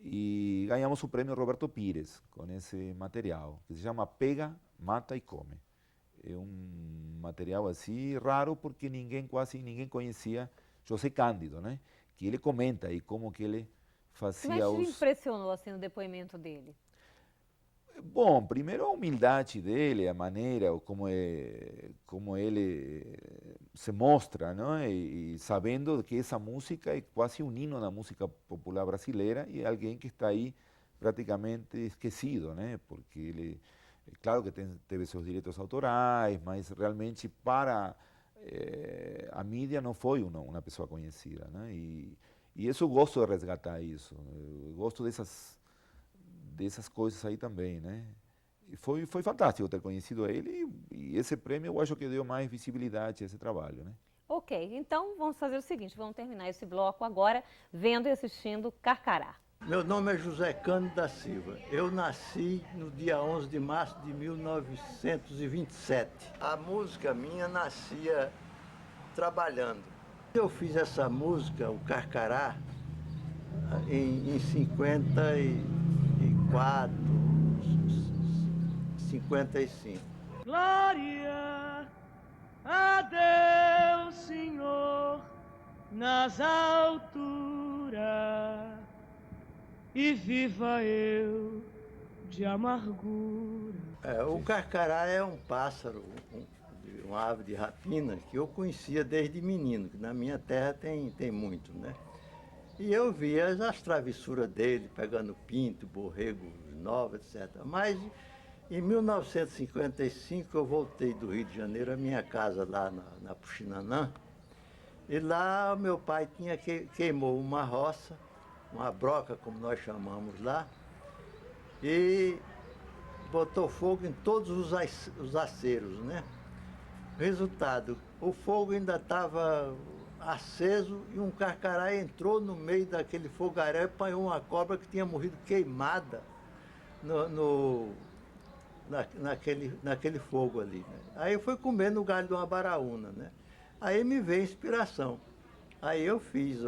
e ganhamos o prêmio Roberto Pires com esse material, que se chama Pega, Mata e Come. É um material assim raro porque quase ninguém conhecia José Cândido, né? Que ele comenta aí como que ele fazia Mas te impressionou assim no depoimento dele? Bom, primeiro a humildade dele, a maneira como ele se mostra, não? E sabendo que essa música é quase um hino da música popular brasileira e alguém que está aí praticamente esquecido, né? Porque ele, claro que teve seus direitos autorais, mas realmente para a mídia não foi uma pessoa conhecida, né? E isso eu gosto de resgatar isso, eu gosto dessas coisas aí também, né? E foi fantástico ter conhecido ele e esse prêmio eu acho que deu mais visibilidade a esse trabalho, né? Ok, então vamos fazer o seguinte, vamos terminar esse bloco agora vendo e assistindo Carcará. Meu nome é José Cândido da Silva. Eu nasci no dia 11 de março de 1927. A música minha nascia trabalhando. Eu fiz essa música, o Carcará, em 54, 55. Glória a Deus, Senhor, nas alturas, e viva eu de amargura. O carcará é um pássaro, uma ave de rapina que eu conhecia desde menino, que na minha terra tem muito, né? E eu via as travessuras dele, pegando pinto, borrego novo, etc. Mas em 1955 eu voltei do Rio de Janeiro à minha casa lá na Puxinanã, e lá meu pai queimou uma roça, uma broca, como nós chamamos lá, e botou fogo em todos os aceros, né? Resultado, o fogo ainda estava aceso e um carcará entrou no meio daquele fogaréu e apanhou uma cobra que tinha morrido queimada naquele fogo ali, né? Aí eu fui comer no galho de uma baraúna, né? Aí me veio inspiração. Aí eu fiz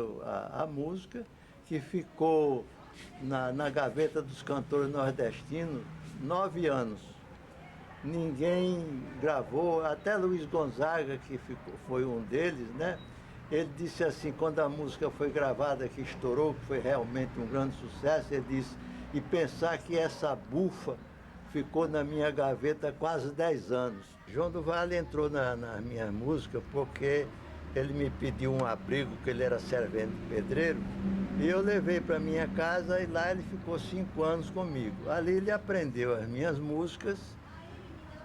a música, que ficou na gaveta dos cantores nordestinos 9 anos. Ninguém gravou, até Luiz Gonzaga, que foi um deles, né? Ele disse assim, quando a música foi gravada, que estourou, que foi realmente um grande sucesso, ele disse, e pensar que essa bufa ficou na minha gaveta há quase 10 anos. João do Vale entrou na minha música porque ele me pediu um abrigo, que ele era servente pedreiro, e eu levei para minha casa e lá ele ficou 5 anos comigo. Ali ele aprendeu as minhas músicas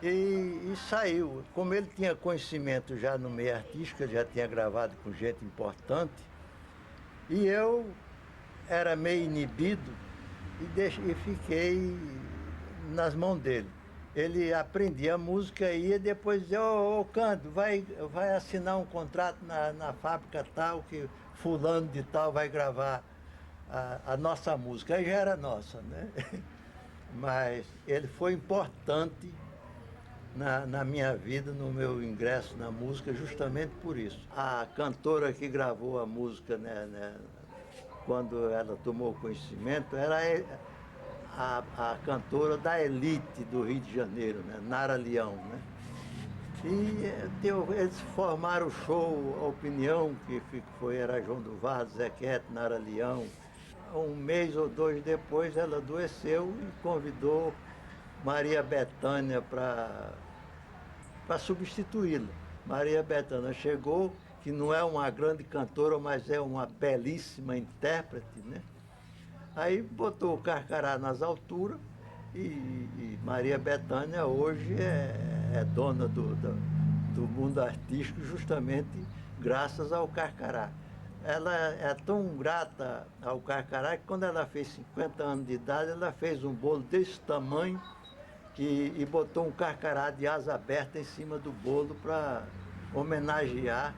e saiu. Como ele tinha conhecimento já no meio artístico, já tinha gravado com gente importante, e eu era meio inibido e fiquei nas mãos dele. Ele aprendia a música e ia depois dizia, ô Cândido, vai assinar um contrato na fábrica tal, que fulano de tal vai gravar a nossa música. Aí já era nossa, né? Mas ele foi importante na minha vida, no meu ingresso na música, justamente por isso. A cantora que gravou a música, né, quando ela tomou conhecimento, era a cantora da elite do Rio de Janeiro, né, Nara Leão, né? E eles formaram o show A Opinião, era João do Vale, Zé Quete, Nara Leão. Um mês ou dois depois ela adoeceu e convidou Maria Bethânia para substituí-la. Maria Bethânia chegou, que não é uma grande cantora, mas é uma belíssima intérprete, né? Aí botou o Carcará nas alturas e Maria Bethânia hoje é dona do mundo artístico justamente graças ao Carcará. Ela é tão grata ao Carcará que quando ela fez 50 anos de idade, ela fez um bolo desse tamanho e botou um carcará de asa aberta em cima do bolo para homenagear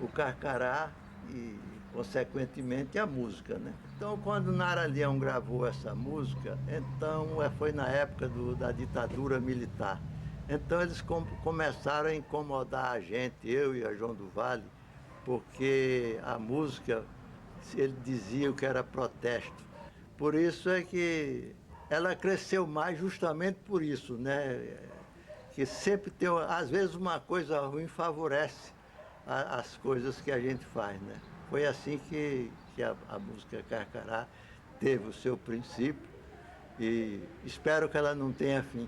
o Carcará e, consequentemente, a música, né? Então, quando Nara Leão gravou essa música, então foi na época da ditadura militar. Então, eles começaram a incomodar a gente, eu e a João do Vale, porque a música, ele dizia que era protesto. Por isso é que ela cresceu mais justamente por isso, né? Que sempre tem, às vezes uma coisa ruim favorece as coisas que a gente faz, né? Foi assim que a música Carcará teve o seu princípio e espero que ela não tenha fim.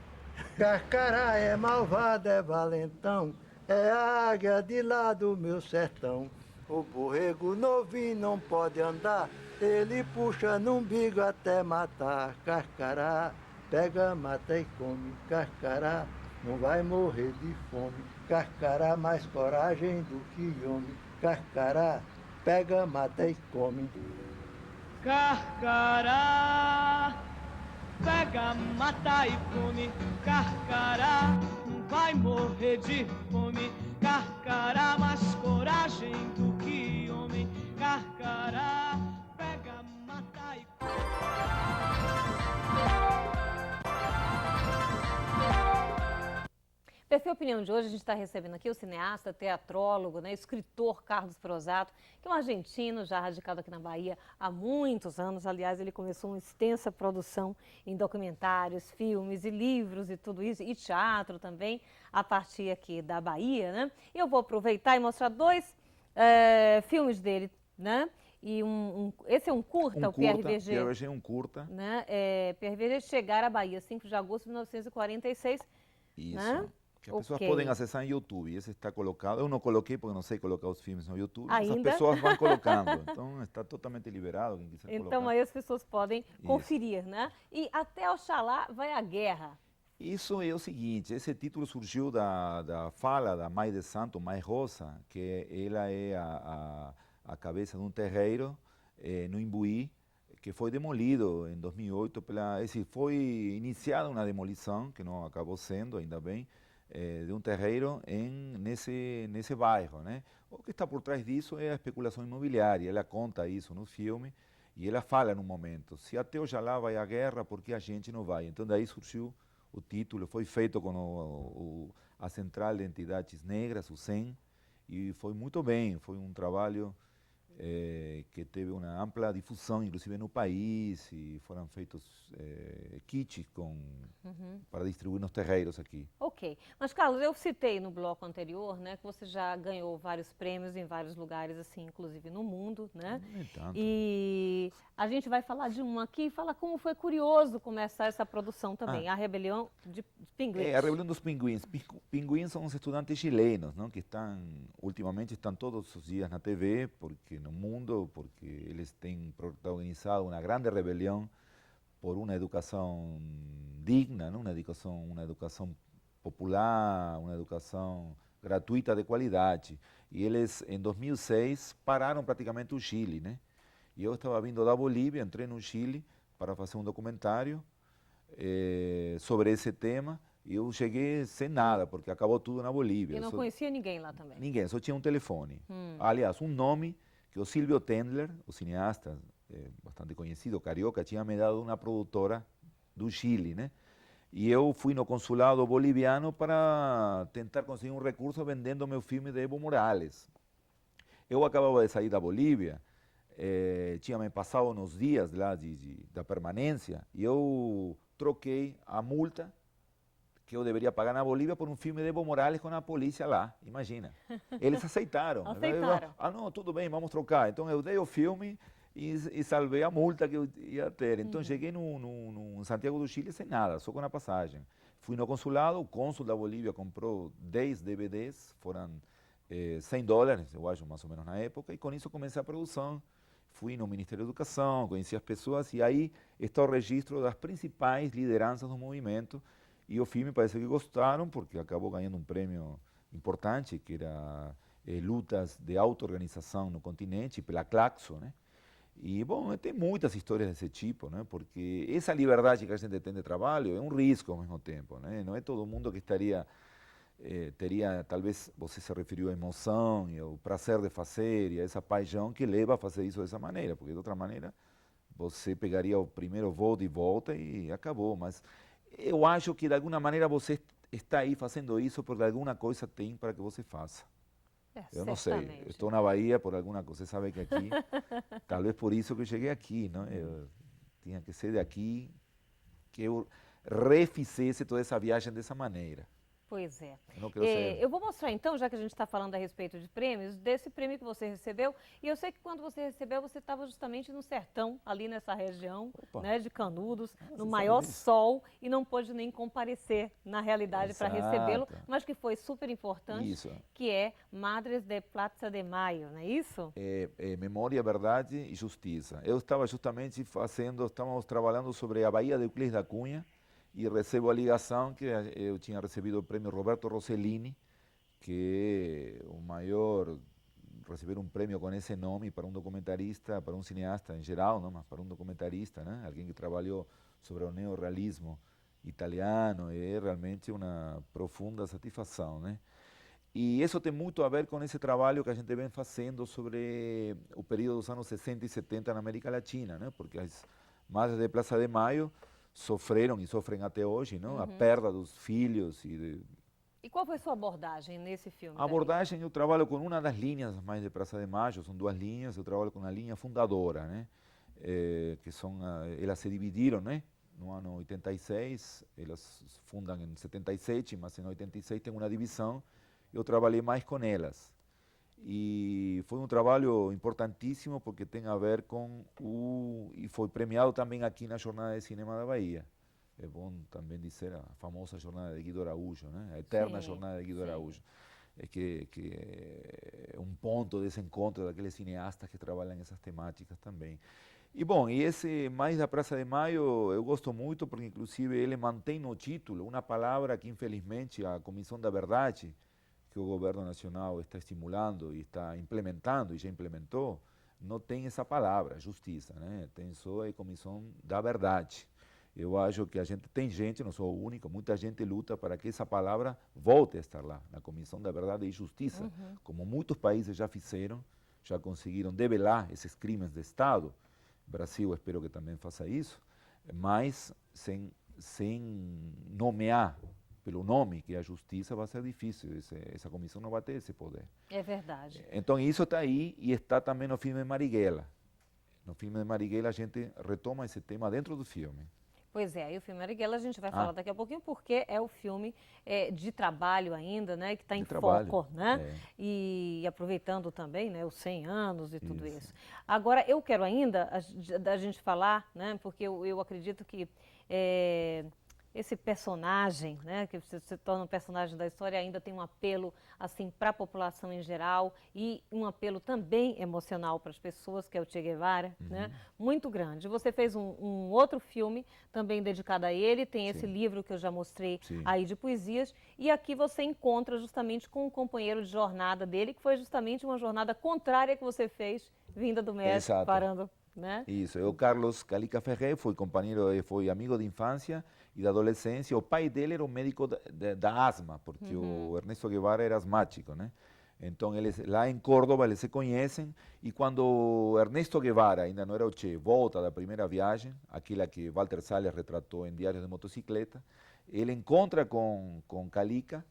Carcará é malvado, é valentão, é a águia de lá do meu sertão. O borrego novinho não pode andar, ele puxa no umbigo até matar. Carcará, pega, mata e come. Carcará, não vai morrer de fome. Carcará, mais coragem do que homem. Carcará, pega, mata e come. Carcará, pega, mata e come. Carcará, não vai morrer de fome. Carcará, mais coragem do que homem. Carcará, pega, mata e come. Perfil Opinião de hoje, a gente está recebendo aqui o cineasta, teatrólogo, né, escritor Carlos Prosato, que é um argentino já radicado aqui na Bahia há muitos anos. Aliás, ele começou uma extensa produção em documentários, filmes e livros e tudo isso, e teatro também, a partir aqui da Bahia, né? E eu vou aproveitar e mostrar dois filmes dele, né? E esse é um curta, o PRVG. PRVG é um curta. Né? PRVG Chegar à Bahia, 5 de agosto de 1946. Isso. Né? Que as pessoas podem acessar em YouTube. Esse está colocado. Eu não coloquei porque não sei colocar os filmes no YouTube. Ainda? As pessoas vão colocando. Então está totalmente liberado quem quiser então colocar. Aí as pessoas podem conferir, né? E Até Oxalá vai a guerra. Isso é o seguinte, esse título surgiu da fala da Mãe de Santo, Mãe Rosa, que ela é a cabeça de um terreiro no Imbuí, que foi demolido em 2008, foi iniciada uma demolição, que não acabou sendo, ainda bem, de um terreiro nesse bairro, né? O que está por trás disso é a especulação imobiliária, ela conta isso no filme, e ela fala num momento, se até Oxalá vai à guerra, por que a gente não vai? Então daí surgiu o título, foi feito com a Central de Entidades Negras, o CEN, e foi muito bem, foi um trabalho que teve uma ampla difusão, inclusive no país, e foram feitos kits para distribuir nos terreiros aqui. Ok. Mas, Carlos, eu citei no bloco anterior, né, que você já ganhou vários prêmios em vários lugares, assim, inclusive no mundo, né? Nem tanto. E a gente vai falar de uma aqui, fala como foi curioso começar essa produção também, A Rebelião de Pinguins. A Rebelião dos Pinguins. Pinguins são os estudantes chilenos, não? Que ultimamente estão todos os dias na TV, porque no mundo, porque eles têm protagonizado uma grande rebelião por uma educação digna, não? Uma educação popular, uma educação gratuita de qualidade. E eles, em 2006, pararam praticamente o Chile, né? E eu estava vindo da Bolívia, entrei no Chile para fazer um documentário sobre esse tema. E eu cheguei sem nada, porque acabou tudo na Bolívia. E não conhecia ninguém lá também? Ninguém, só tinha um telefone. Aliás, um nome que o Silvio Tendler, o cineasta bastante conhecido, carioca, tinha me dado uma produtora do Chile, né? E eu fui no consulado boliviano para tentar conseguir um recurso vendendo meu filme de Evo Morales. Eu acabava de sair da Bolívia, tinha me passado uns dias lá da permanência, e eu troquei a multa que eu deveria pagar na Bolívia por um filme de Evo Morales com a polícia lá, imagina. Eles aceitaram. Aceitaram. Não, tudo bem, vamos trocar. Então eu dei o filme e salvei a multa que eu ia ter. Então cheguei no Santiago do Chile sem nada, só com a passagem. Fui no consulado, o cônsul da Bolívia comprou 10 DVDs, foram $100, eu acho, mais ou menos na época, e com isso comecei a produção. Fui no Ministério da Educação, conheci as pessoas, e aí está o registro das principais lideranças do movimento. E o filme parece que gostaram, porque acabou ganhando um prêmio importante, que era Lutas de Auto-Organização no Continente, pela Claxo, né? E, bom, tem muitas histórias desse tipo, né? Porque essa liberdade que a gente tem de trabalho é um risco ao mesmo tempo, né? Não é todo mundo que teria, talvez você se referiu à emoção e ao prazer de fazer, e a essa paixão que leva a fazer isso dessa maneira, porque de outra maneira você pegaria o primeiro voo de volta e acabou, mas eu acho que de alguma maneira você está aí fazendo isso porque alguma coisa tem para que você faça. Eu não sei, estou na Bahia por alguma coisa, você sabe que aqui, talvez por isso que eu cheguei aqui, não? Eu tinha que ser daqui, que eu refizesse toda essa viagem dessa maneira. Pois é. Eu vou mostrar então, já que a gente está falando a respeito de prêmios, desse prêmio que você recebeu. E eu sei que quando você recebeu, você estava justamente no sertão, ali nessa região, né, de Canudos, no maior sol, e não pôde nem comparecer na realidade para recebê-lo, mas que foi super importante, que é Madres de Plaza de Mayo, não é isso? Memória, Verdade e Justiça. Eu estava justamente estávamos trabalhando sobre a Bahia de Euclides da Cunha, e recebo a ligação que eu tinha recebido o prêmio Roberto Rossellini, que é o maior, receber um prêmio com esse nome para um documentarista, para um cineasta em geral, não, mas para um documentarista, né? Alguém que trabalhou sobre o neorrealismo italiano, é realmente uma profunda satisfação, né? E isso tem muito a ver com esse trabalho que a gente vem fazendo sobre o período dos anos 60 e 70 na América Latina, né? Porque as Madres de Plaza de Mayo sofreram e sofrem até hoje, não? A perda dos filhos. E qual foi a sua abordagem nesse filme? A abordagem, eu trabalho com uma das linhas mais de Praça de Mayo, são duas linhas, eu trabalho com a linha fundadora, né? Que são, elas se dividiram, né? No ano 86, elas fundam em 77, mas em 86 tem uma divisão, eu trabalhei mais com elas. E foi um trabalho importantíssimo porque tem a ver com e foi premiado também aqui na Jornada de Cinema da Bahia. É bom também dizer a famosa Jornada de Guido Araújo, né? A eterna Jornada de Guido Araújo. É que é um ponto desse encontro daqueles cineastas que trabalham essas temáticas também. E bom, e esse Mais da Praça de Maio eu gosto muito porque inclusive ele mantém no título uma palavra que infelizmente a Comissão da Verdade, que o governo nacional está estimulando e está implementando, e já implementou, não tem essa palavra, justiça, né? Tem só a Comissão da Verdade. Eu acho que a gente tem gente, não sou o único, muita gente luta para que essa palavra volte a estar lá, na Comissão da Verdade e Justiça, como muitos países já fizeram, já conseguiram develar esses crimes de Estado. O Brasil, espero que também faça isso, mas sem nomear pelo nome, que é a justiça, vai ser difícil. Essa comissão não vai ter esse poder. É verdade. Então isso está aí e está também no filme de Marighella. No filme de Marighella a gente retoma esse tema dentro do filme. Pois é, e o filme Marighella a gente vai falar daqui a pouquinho, porque é o filme de trabalho ainda, né, que está em foco, né? E aproveitando também, né, os 100 anos e tudo isso. Agora, eu quero ainda da gente falar, né, porque eu acredito que esse personagem, né, que se torna um personagem da história, ainda tem um apelo assim para a população em geral e um apelo também emocional para as pessoas, que é o Che Guevara, né, muito grande. Você fez um outro filme também dedicado a ele, tem esse livro que eu já mostrei aí de poesias, e aqui você encontra justamente com um companheiro de jornada dele, que foi justamente uma jornada contrária que você fez, vinda do México, parando né? Isso, o Carlos Calica Ferrer foi companheiro, foi amigo de infância e da adolescência. O pai dele era um médico da asma, porque o Ernesto Guevara era asmático, né? Então, eles, lá em Córdoba, eles se conhecem, e quando o Ernesto Guevara, ainda não era o Che, volta da primeira viagem, aquela que Walter Salles retratou em Diários de Motocicleta, ele encontra com Calica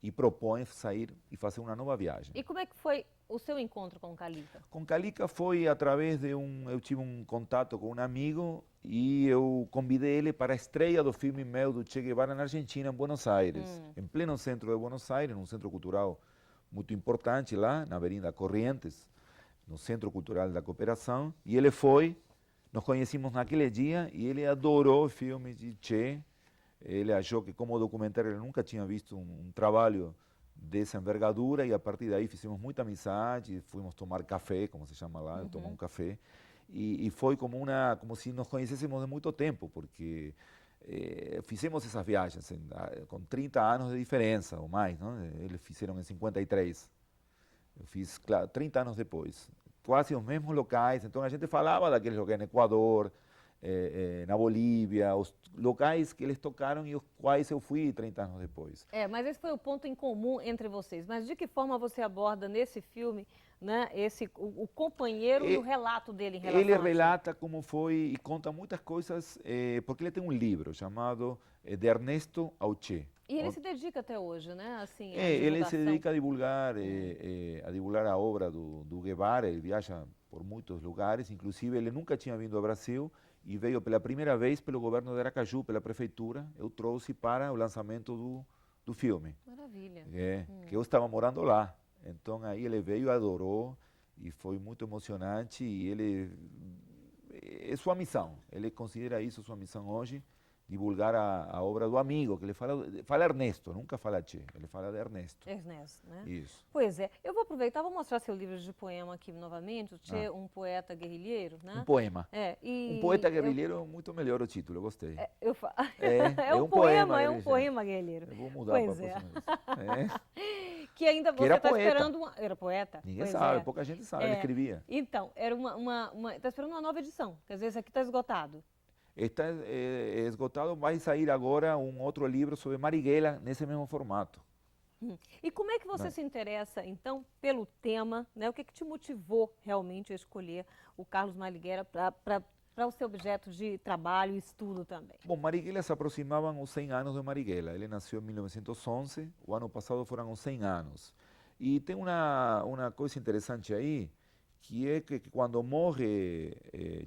e propõe sair e fazer uma nova viagem. E como é que foi o seu encontro com o Calica? Com Calica foi através de eu tive um contato com um amigo e eu convidei ele para a estreia do filme meu do Che Guevara na Argentina, em Buenos Aires, em pleno centro de Buenos Aires, num centro cultural muito importante lá, na Avenida Corrientes, no Centro Cultural da Cooperação, e ele foi, nos conhecemos naquele dia, e ele adorou o filme de Che, ele achou que como documentário ele nunca tinha visto um trabalho dessa envergadura, e a partir daí fizemos muita amizade, fomos tomar café, como se chama lá, tomar um café, e foi como se nos conhecêssemos de muito tempo, porque fizemos essas viagens com 30 anos de diferença ou mais, não? Eles fizeram em 53. Eu fiz, claro, 30 anos depois. Quase os mesmos locais, então a gente falava daqueles locais no Equador, na Bolívia, os locais que eles tocaram e os quais eu fui 30 anos depois. Mas esse foi o ponto em comum entre vocês. Mas de que forma você aborda nesse filme, né, o companheiro e o relato dele em relação Ele a relata como foi e conta muitas coisas, porque ele tem um livro chamado De Ernesto ao Che. E ele se dedica até hoje, né? Assim, Ele se dedica a divulgar, a obra do Guevara. Ele viaja por muitos lugares, inclusive ele nunca tinha vindo ao Brasil e veio pela primeira vez pelo governo de Aracaju, pela prefeitura. Eu trouxe para o lançamento do filme. Maravilha. Que eu estava morando lá. Então aí ele veio, adorou e foi muito emocionante. E ele é sua missão. Ele considera isso sua missão hoje. Divulgar a obra do amigo, que ele fala Ernesto, nunca fala Che, ele fala de Ernesto. Ernesto, né? Isso. Pois é, eu vou aproveitar, vou mostrar seu livro de poema aqui novamente, o Che, um poeta guerrilheiro, né? Um poema. Um poeta guerrilheiro, muito melhor o título, eu gostei. É um poema, guerrilheiro. Eu vou mudar para a próxima vez. Que ainda você está esperando Era poeta? Ninguém sabe, pouca gente sabe, ele escrevia. Então, era está esperando uma nova edição, quer dizer, esse aqui está esgotado. Está esgotado, vai sair agora um outro livro sobre Marighella, nesse mesmo formato. E como é que você se interessa, então, pelo tema, né? O que te motivou realmente a escolher o Carlos Marighella para o seu objeto de trabalho e estudo também? Bom, Marighella se aproximavam os 100 anos de Marighella. Ele nasceu em 1911, o ano passado foram os 100 anos. E tem uma coisa interessante aí, que é que quando morre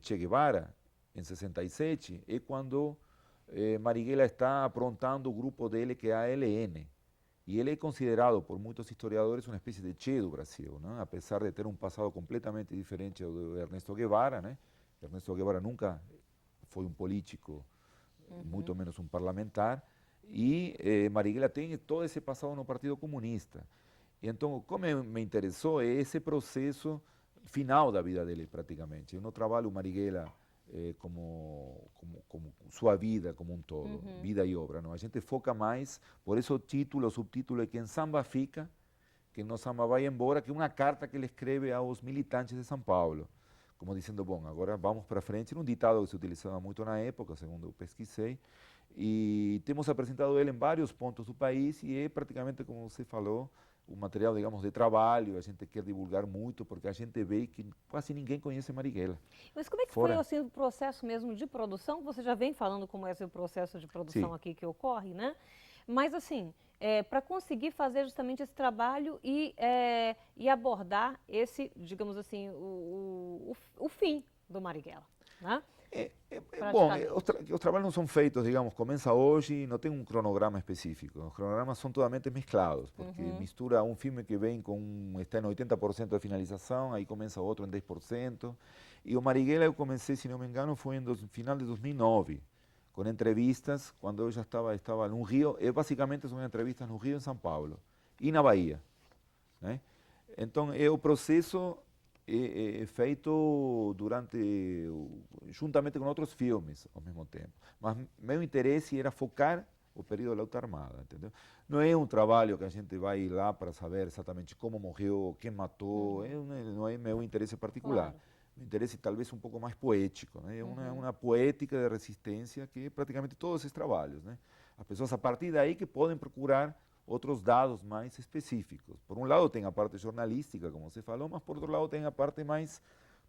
Che Guevara, em 67, é quando Marighella está aprontando o grupo dele, que é a ALN. E ele é considerado por muitos historiadores uma espécie de Che do Brasil, né? Apesar de ter um passado completamente diferente do Ernesto Guevara, né? Ernesto Guevara nunca foi um político, muito menos um parlamentar, e Marighella tem todo esse passado no Partido Comunista. Então, como me interessou, é esse processo final da vida dele, praticamente. Eu não trabalho Marighella como sua vida como um todo, vida e obra. Não? A gente foca mais, por isso o subtítulo é Quem Samba Fica, Quem Não Samba Vai Embora, que é uma carta que ele escreve aos militantes de São Paulo, como dizendo, bom, agora vamos para frente, um ditado que se utilizava muito na época, segundo eu pesquisei, e temos apresentado ele em vários pontos do país, e é praticamente, como você falou, um material, digamos, de trabalho. A gente quer divulgar muito, porque a gente vê que quase ninguém conhece Marighella. Mas como é que foi assim, o processo mesmo de produção? Você já vem falando como é esse processo de produção aqui que ocorre, né? Mas assim, para conseguir fazer justamente esse trabalho e abordar esse, digamos assim, o fim do Marighella, né? Bom, os trabalhos não são feitos, digamos, começa hoje, não tem um cronograma específico. Os cronogramas são totalmente mesclados, porque mistura um filme que vem está em 80% de finalização, aí começa outro em 10%. E o Marighella eu comecei, se não me engano, foi no final de 2009, com entrevistas, quando eu já estava no Rio. Basicamente são entrevistas no Rio e em São Paulo, e na Bahia, né? Então, o processo é feito juntamente com outros filmes ao mesmo tempo. Mas meu interesse era focar o período da luta armada, entendeu? Não é um trabalho que a gente vai lá para saber exatamente como morreu, quem matou, não é meu interesse particular. Claro. meu interesse talvez um pouco mais poético, né? É uma poética de resistência que é praticamente todos esses trabalhos, né? As pessoas a partir daí que podem procurar outros dados mais específicos. Por um lado tem a parte jornalística, como você falou, mas por outro lado tem a parte mais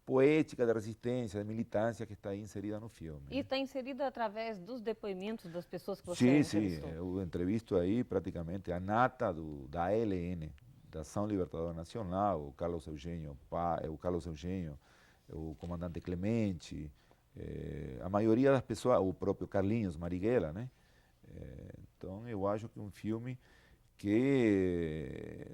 poética de resistência, de militância que está aí inserida no filme. E está inserida através dos depoimentos das pessoas que você Sim, entrevistou. sim, eu entrevisto aí praticamente a nata da ALN, da Ação Libertadora Nacional, o Carlos Eugênio, o comandante Clemente, a maioria das pessoas, o próprio Carlinhos Marighella, né? Então eu acho que é um filme que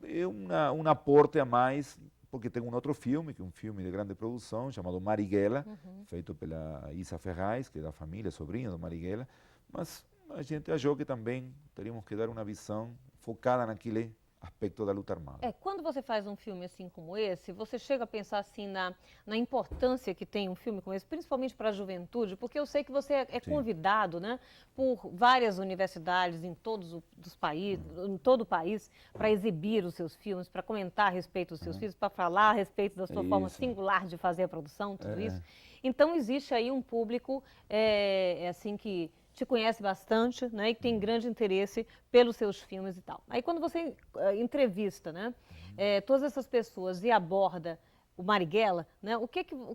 é um aporte a mais, porque tem um outro filme, que é um filme de grande produção, chamado Marighella, feito pela Isa Ferraz, que é da família, sobrinha do Marighella, mas a gente achou que também teríamos que dar uma visão focada naquele aspecto da luta armada. Quando você faz um filme assim como esse, você chega a pensar assim na importância que tem um filme como esse, principalmente para a juventude, porque eu sei que você é convidado, né, por várias universidades em em todo o país, para exibir os seus filmes, para comentar a respeito dos seus filmes, para falar a respeito da sua forma singular de fazer a produção, tudo isso. Então existe aí um público assim que te conhece bastante, né, e que tem grande interesse pelos seus filmes e tal. Aí quando você entrevista, né, todas essas pessoas e aborda o Marighella, né,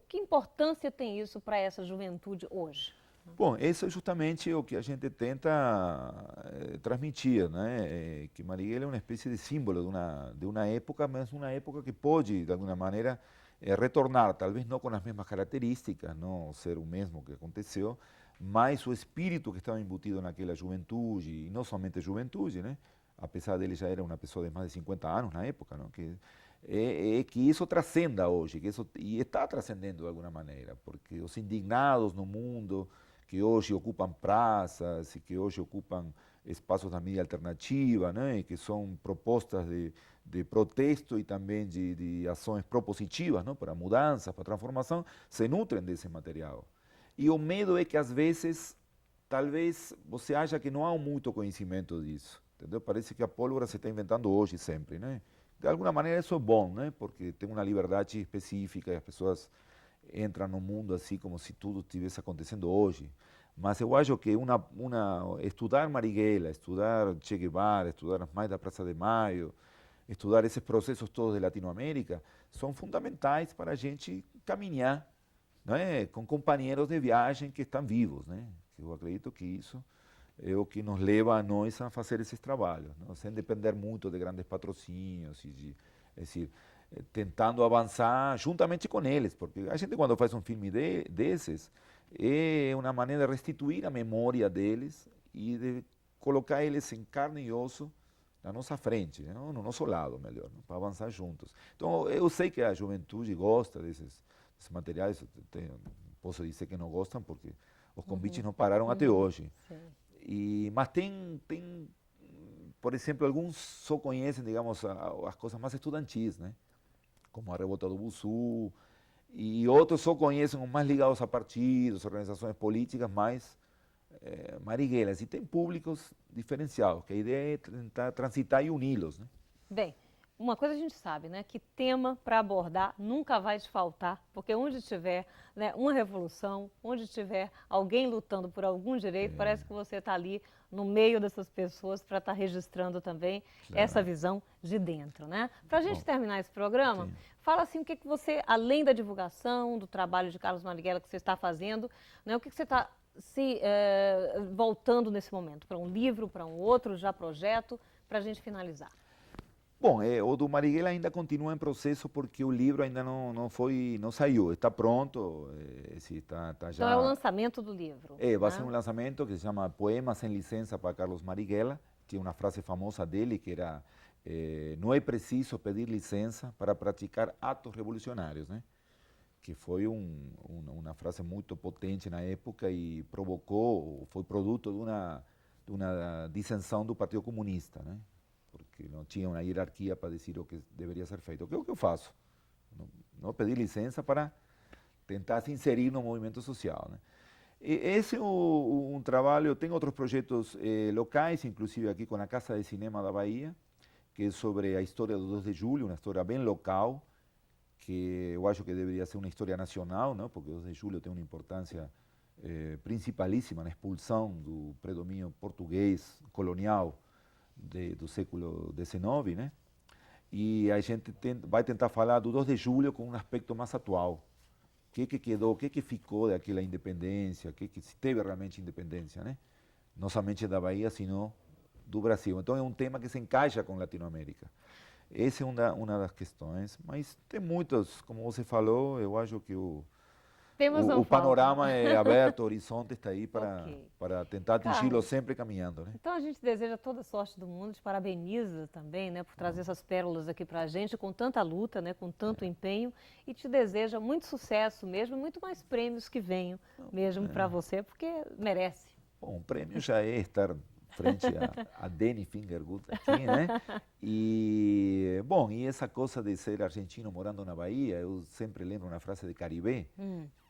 que importância tem isso para essa juventude hoje? Bom, isso é justamente o que a gente tenta transmitir, né? Que Marighella é uma espécie de símbolo de uma época, mas uma época que pode, de alguma maneira, retornar, talvez não com as mesmas características, não ser o mesmo que aconteceu, mas o espírito que estava embutido naquela juventude, e não somente juventude, né? Apesar dele já era uma pessoa de mais de 50 anos na época, não? Que isso transcenda hoje, e está transcendendo de alguma maneira, porque os indignados no mundo, que hoje ocupam praças e que hoje ocupam espaços da mídia alternativa, né? Que são propostas de protesto e também de ações propositivas, não? Para mudanças, para transformação, se nutrem desse material. E o medo é que, às vezes, talvez você acha que não há muito conhecimento disso. Entendeu? Parece que a pólvora se está inventando hoje sempre, né? De alguma maneira isso é bom, né? Porque tem uma liberdade específica e as pessoas entram no mundo assim como se tudo estivesse acontecendo hoje. Mas eu acho que estudar Marighella, estudar Che Guevara, estudar mais da Praça de Maio, estudar esses processos todos de Latinoamérica, são fundamentais para a gente caminhar, né, com companheiros de viagem que estão vivos, né? Eu acredito que isso é o que nos leva a nós a fazer esses trabalhos, não? Sem depender muito de grandes patrocínios, é decir, tentando avançar juntamente com eles, porque a gente quando faz um filme desses, é uma maneira de restituir a memória deles e de colocar eles em carne e osso na nossa frente, no nosso lado, melhor, para avançar juntos. Então, eu sei que a juventude gosta desses materiais, posso dizer que não gostam, porque os convites não pararam até hoje. Mas tem, por exemplo, alguns só conhecem, digamos, as coisas mais estudantis, né? Como a Revolta do Bussu, e outros só conhecem os mais ligados a partidos, organizações políticas, mais Marighella. E tem públicos diferenciados, que a ideia é tentar transitar e uni-los, né? Bem, uma coisa a gente sabe, né, que tema para abordar nunca vai te faltar, porque onde tiver, né, uma revolução, onde tiver alguém lutando por algum direito, parece que você está ali no meio dessas pessoas para estar registrando também essa visão de dentro, né? Para a gente terminar esse programa, fala assim o que você, além da divulgação do trabalho de Carlos Marighella que você está fazendo, né, o que você está voltando nesse momento, para um livro, para um outro já projeto, para a gente finalizar. Bom, o do Marighella ainda continua em processo porque o livro ainda não saiu, está pronto, está já... Então é o lançamento do livro. Vai ser um lançamento que se chama Poemas sem licença para Carlos Marighella, tinha uma frase famosa dele que era não é preciso pedir licença para praticar atos revolucionários, né? Que foi uma frase muito potente na época e foi produto de uma dissensão do Partido Comunista, né? Porque não tinha uma hierarquia para dizer o que deveria ser feito. O que é o que eu faço? Não pedir licença para tentar se inserir no movimento social, né? E esse é um trabalho, tem outros projetos locais, inclusive aqui com a Casa de Cinema da Bahia, que é sobre a história do 2 de julho, uma história bem local, que eu acho que deveria ser uma história nacional, não? Porque o 2 de julho tem uma importância principalíssima na expulsão do predomínio português colonial do século XIX, né? E a gente vai tentar falar do 2 de julho com um aspecto mais atual. O que quedou, o que ficou daquela independência, se teve realmente independência, né? Não somente da Bahia, sino do Brasil. Então é um tema que se encaixa com Latinoamérica. Essa é uma das questões, mas tem muitas, como você falou, eu acho que o panorama é aberto, o horizonte está aí para tentar atingi-lo sempre caminhando, né? Então a gente deseja toda a sorte do mundo, te parabeniza também, né, por trazer essas pérolas aqui para a gente, com tanta luta, né, com tanto empenho, e te deseja muito sucesso mesmo, muito mais prêmios que venham mesmo para você, porque merece. Bom, o prêmio já é estar frente a Denny Fingergut aqui, né? E, bom, e essa coisa de ser argentino morando na Bahia, eu sempre lembro uma frase de Caribe,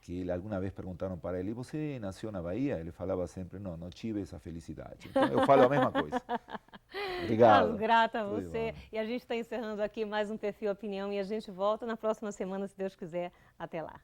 que alguma vez perguntaram para ele, você nasceu na Bahia? Ele falava sempre, não tive essa felicidade. Então eu falo a mesma coisa. Obrigado. Grata a você. E a gente está encerrando aqui mais um Perfil Opinião e a gente volta na próxima semana, se Deus quiser. Até lá.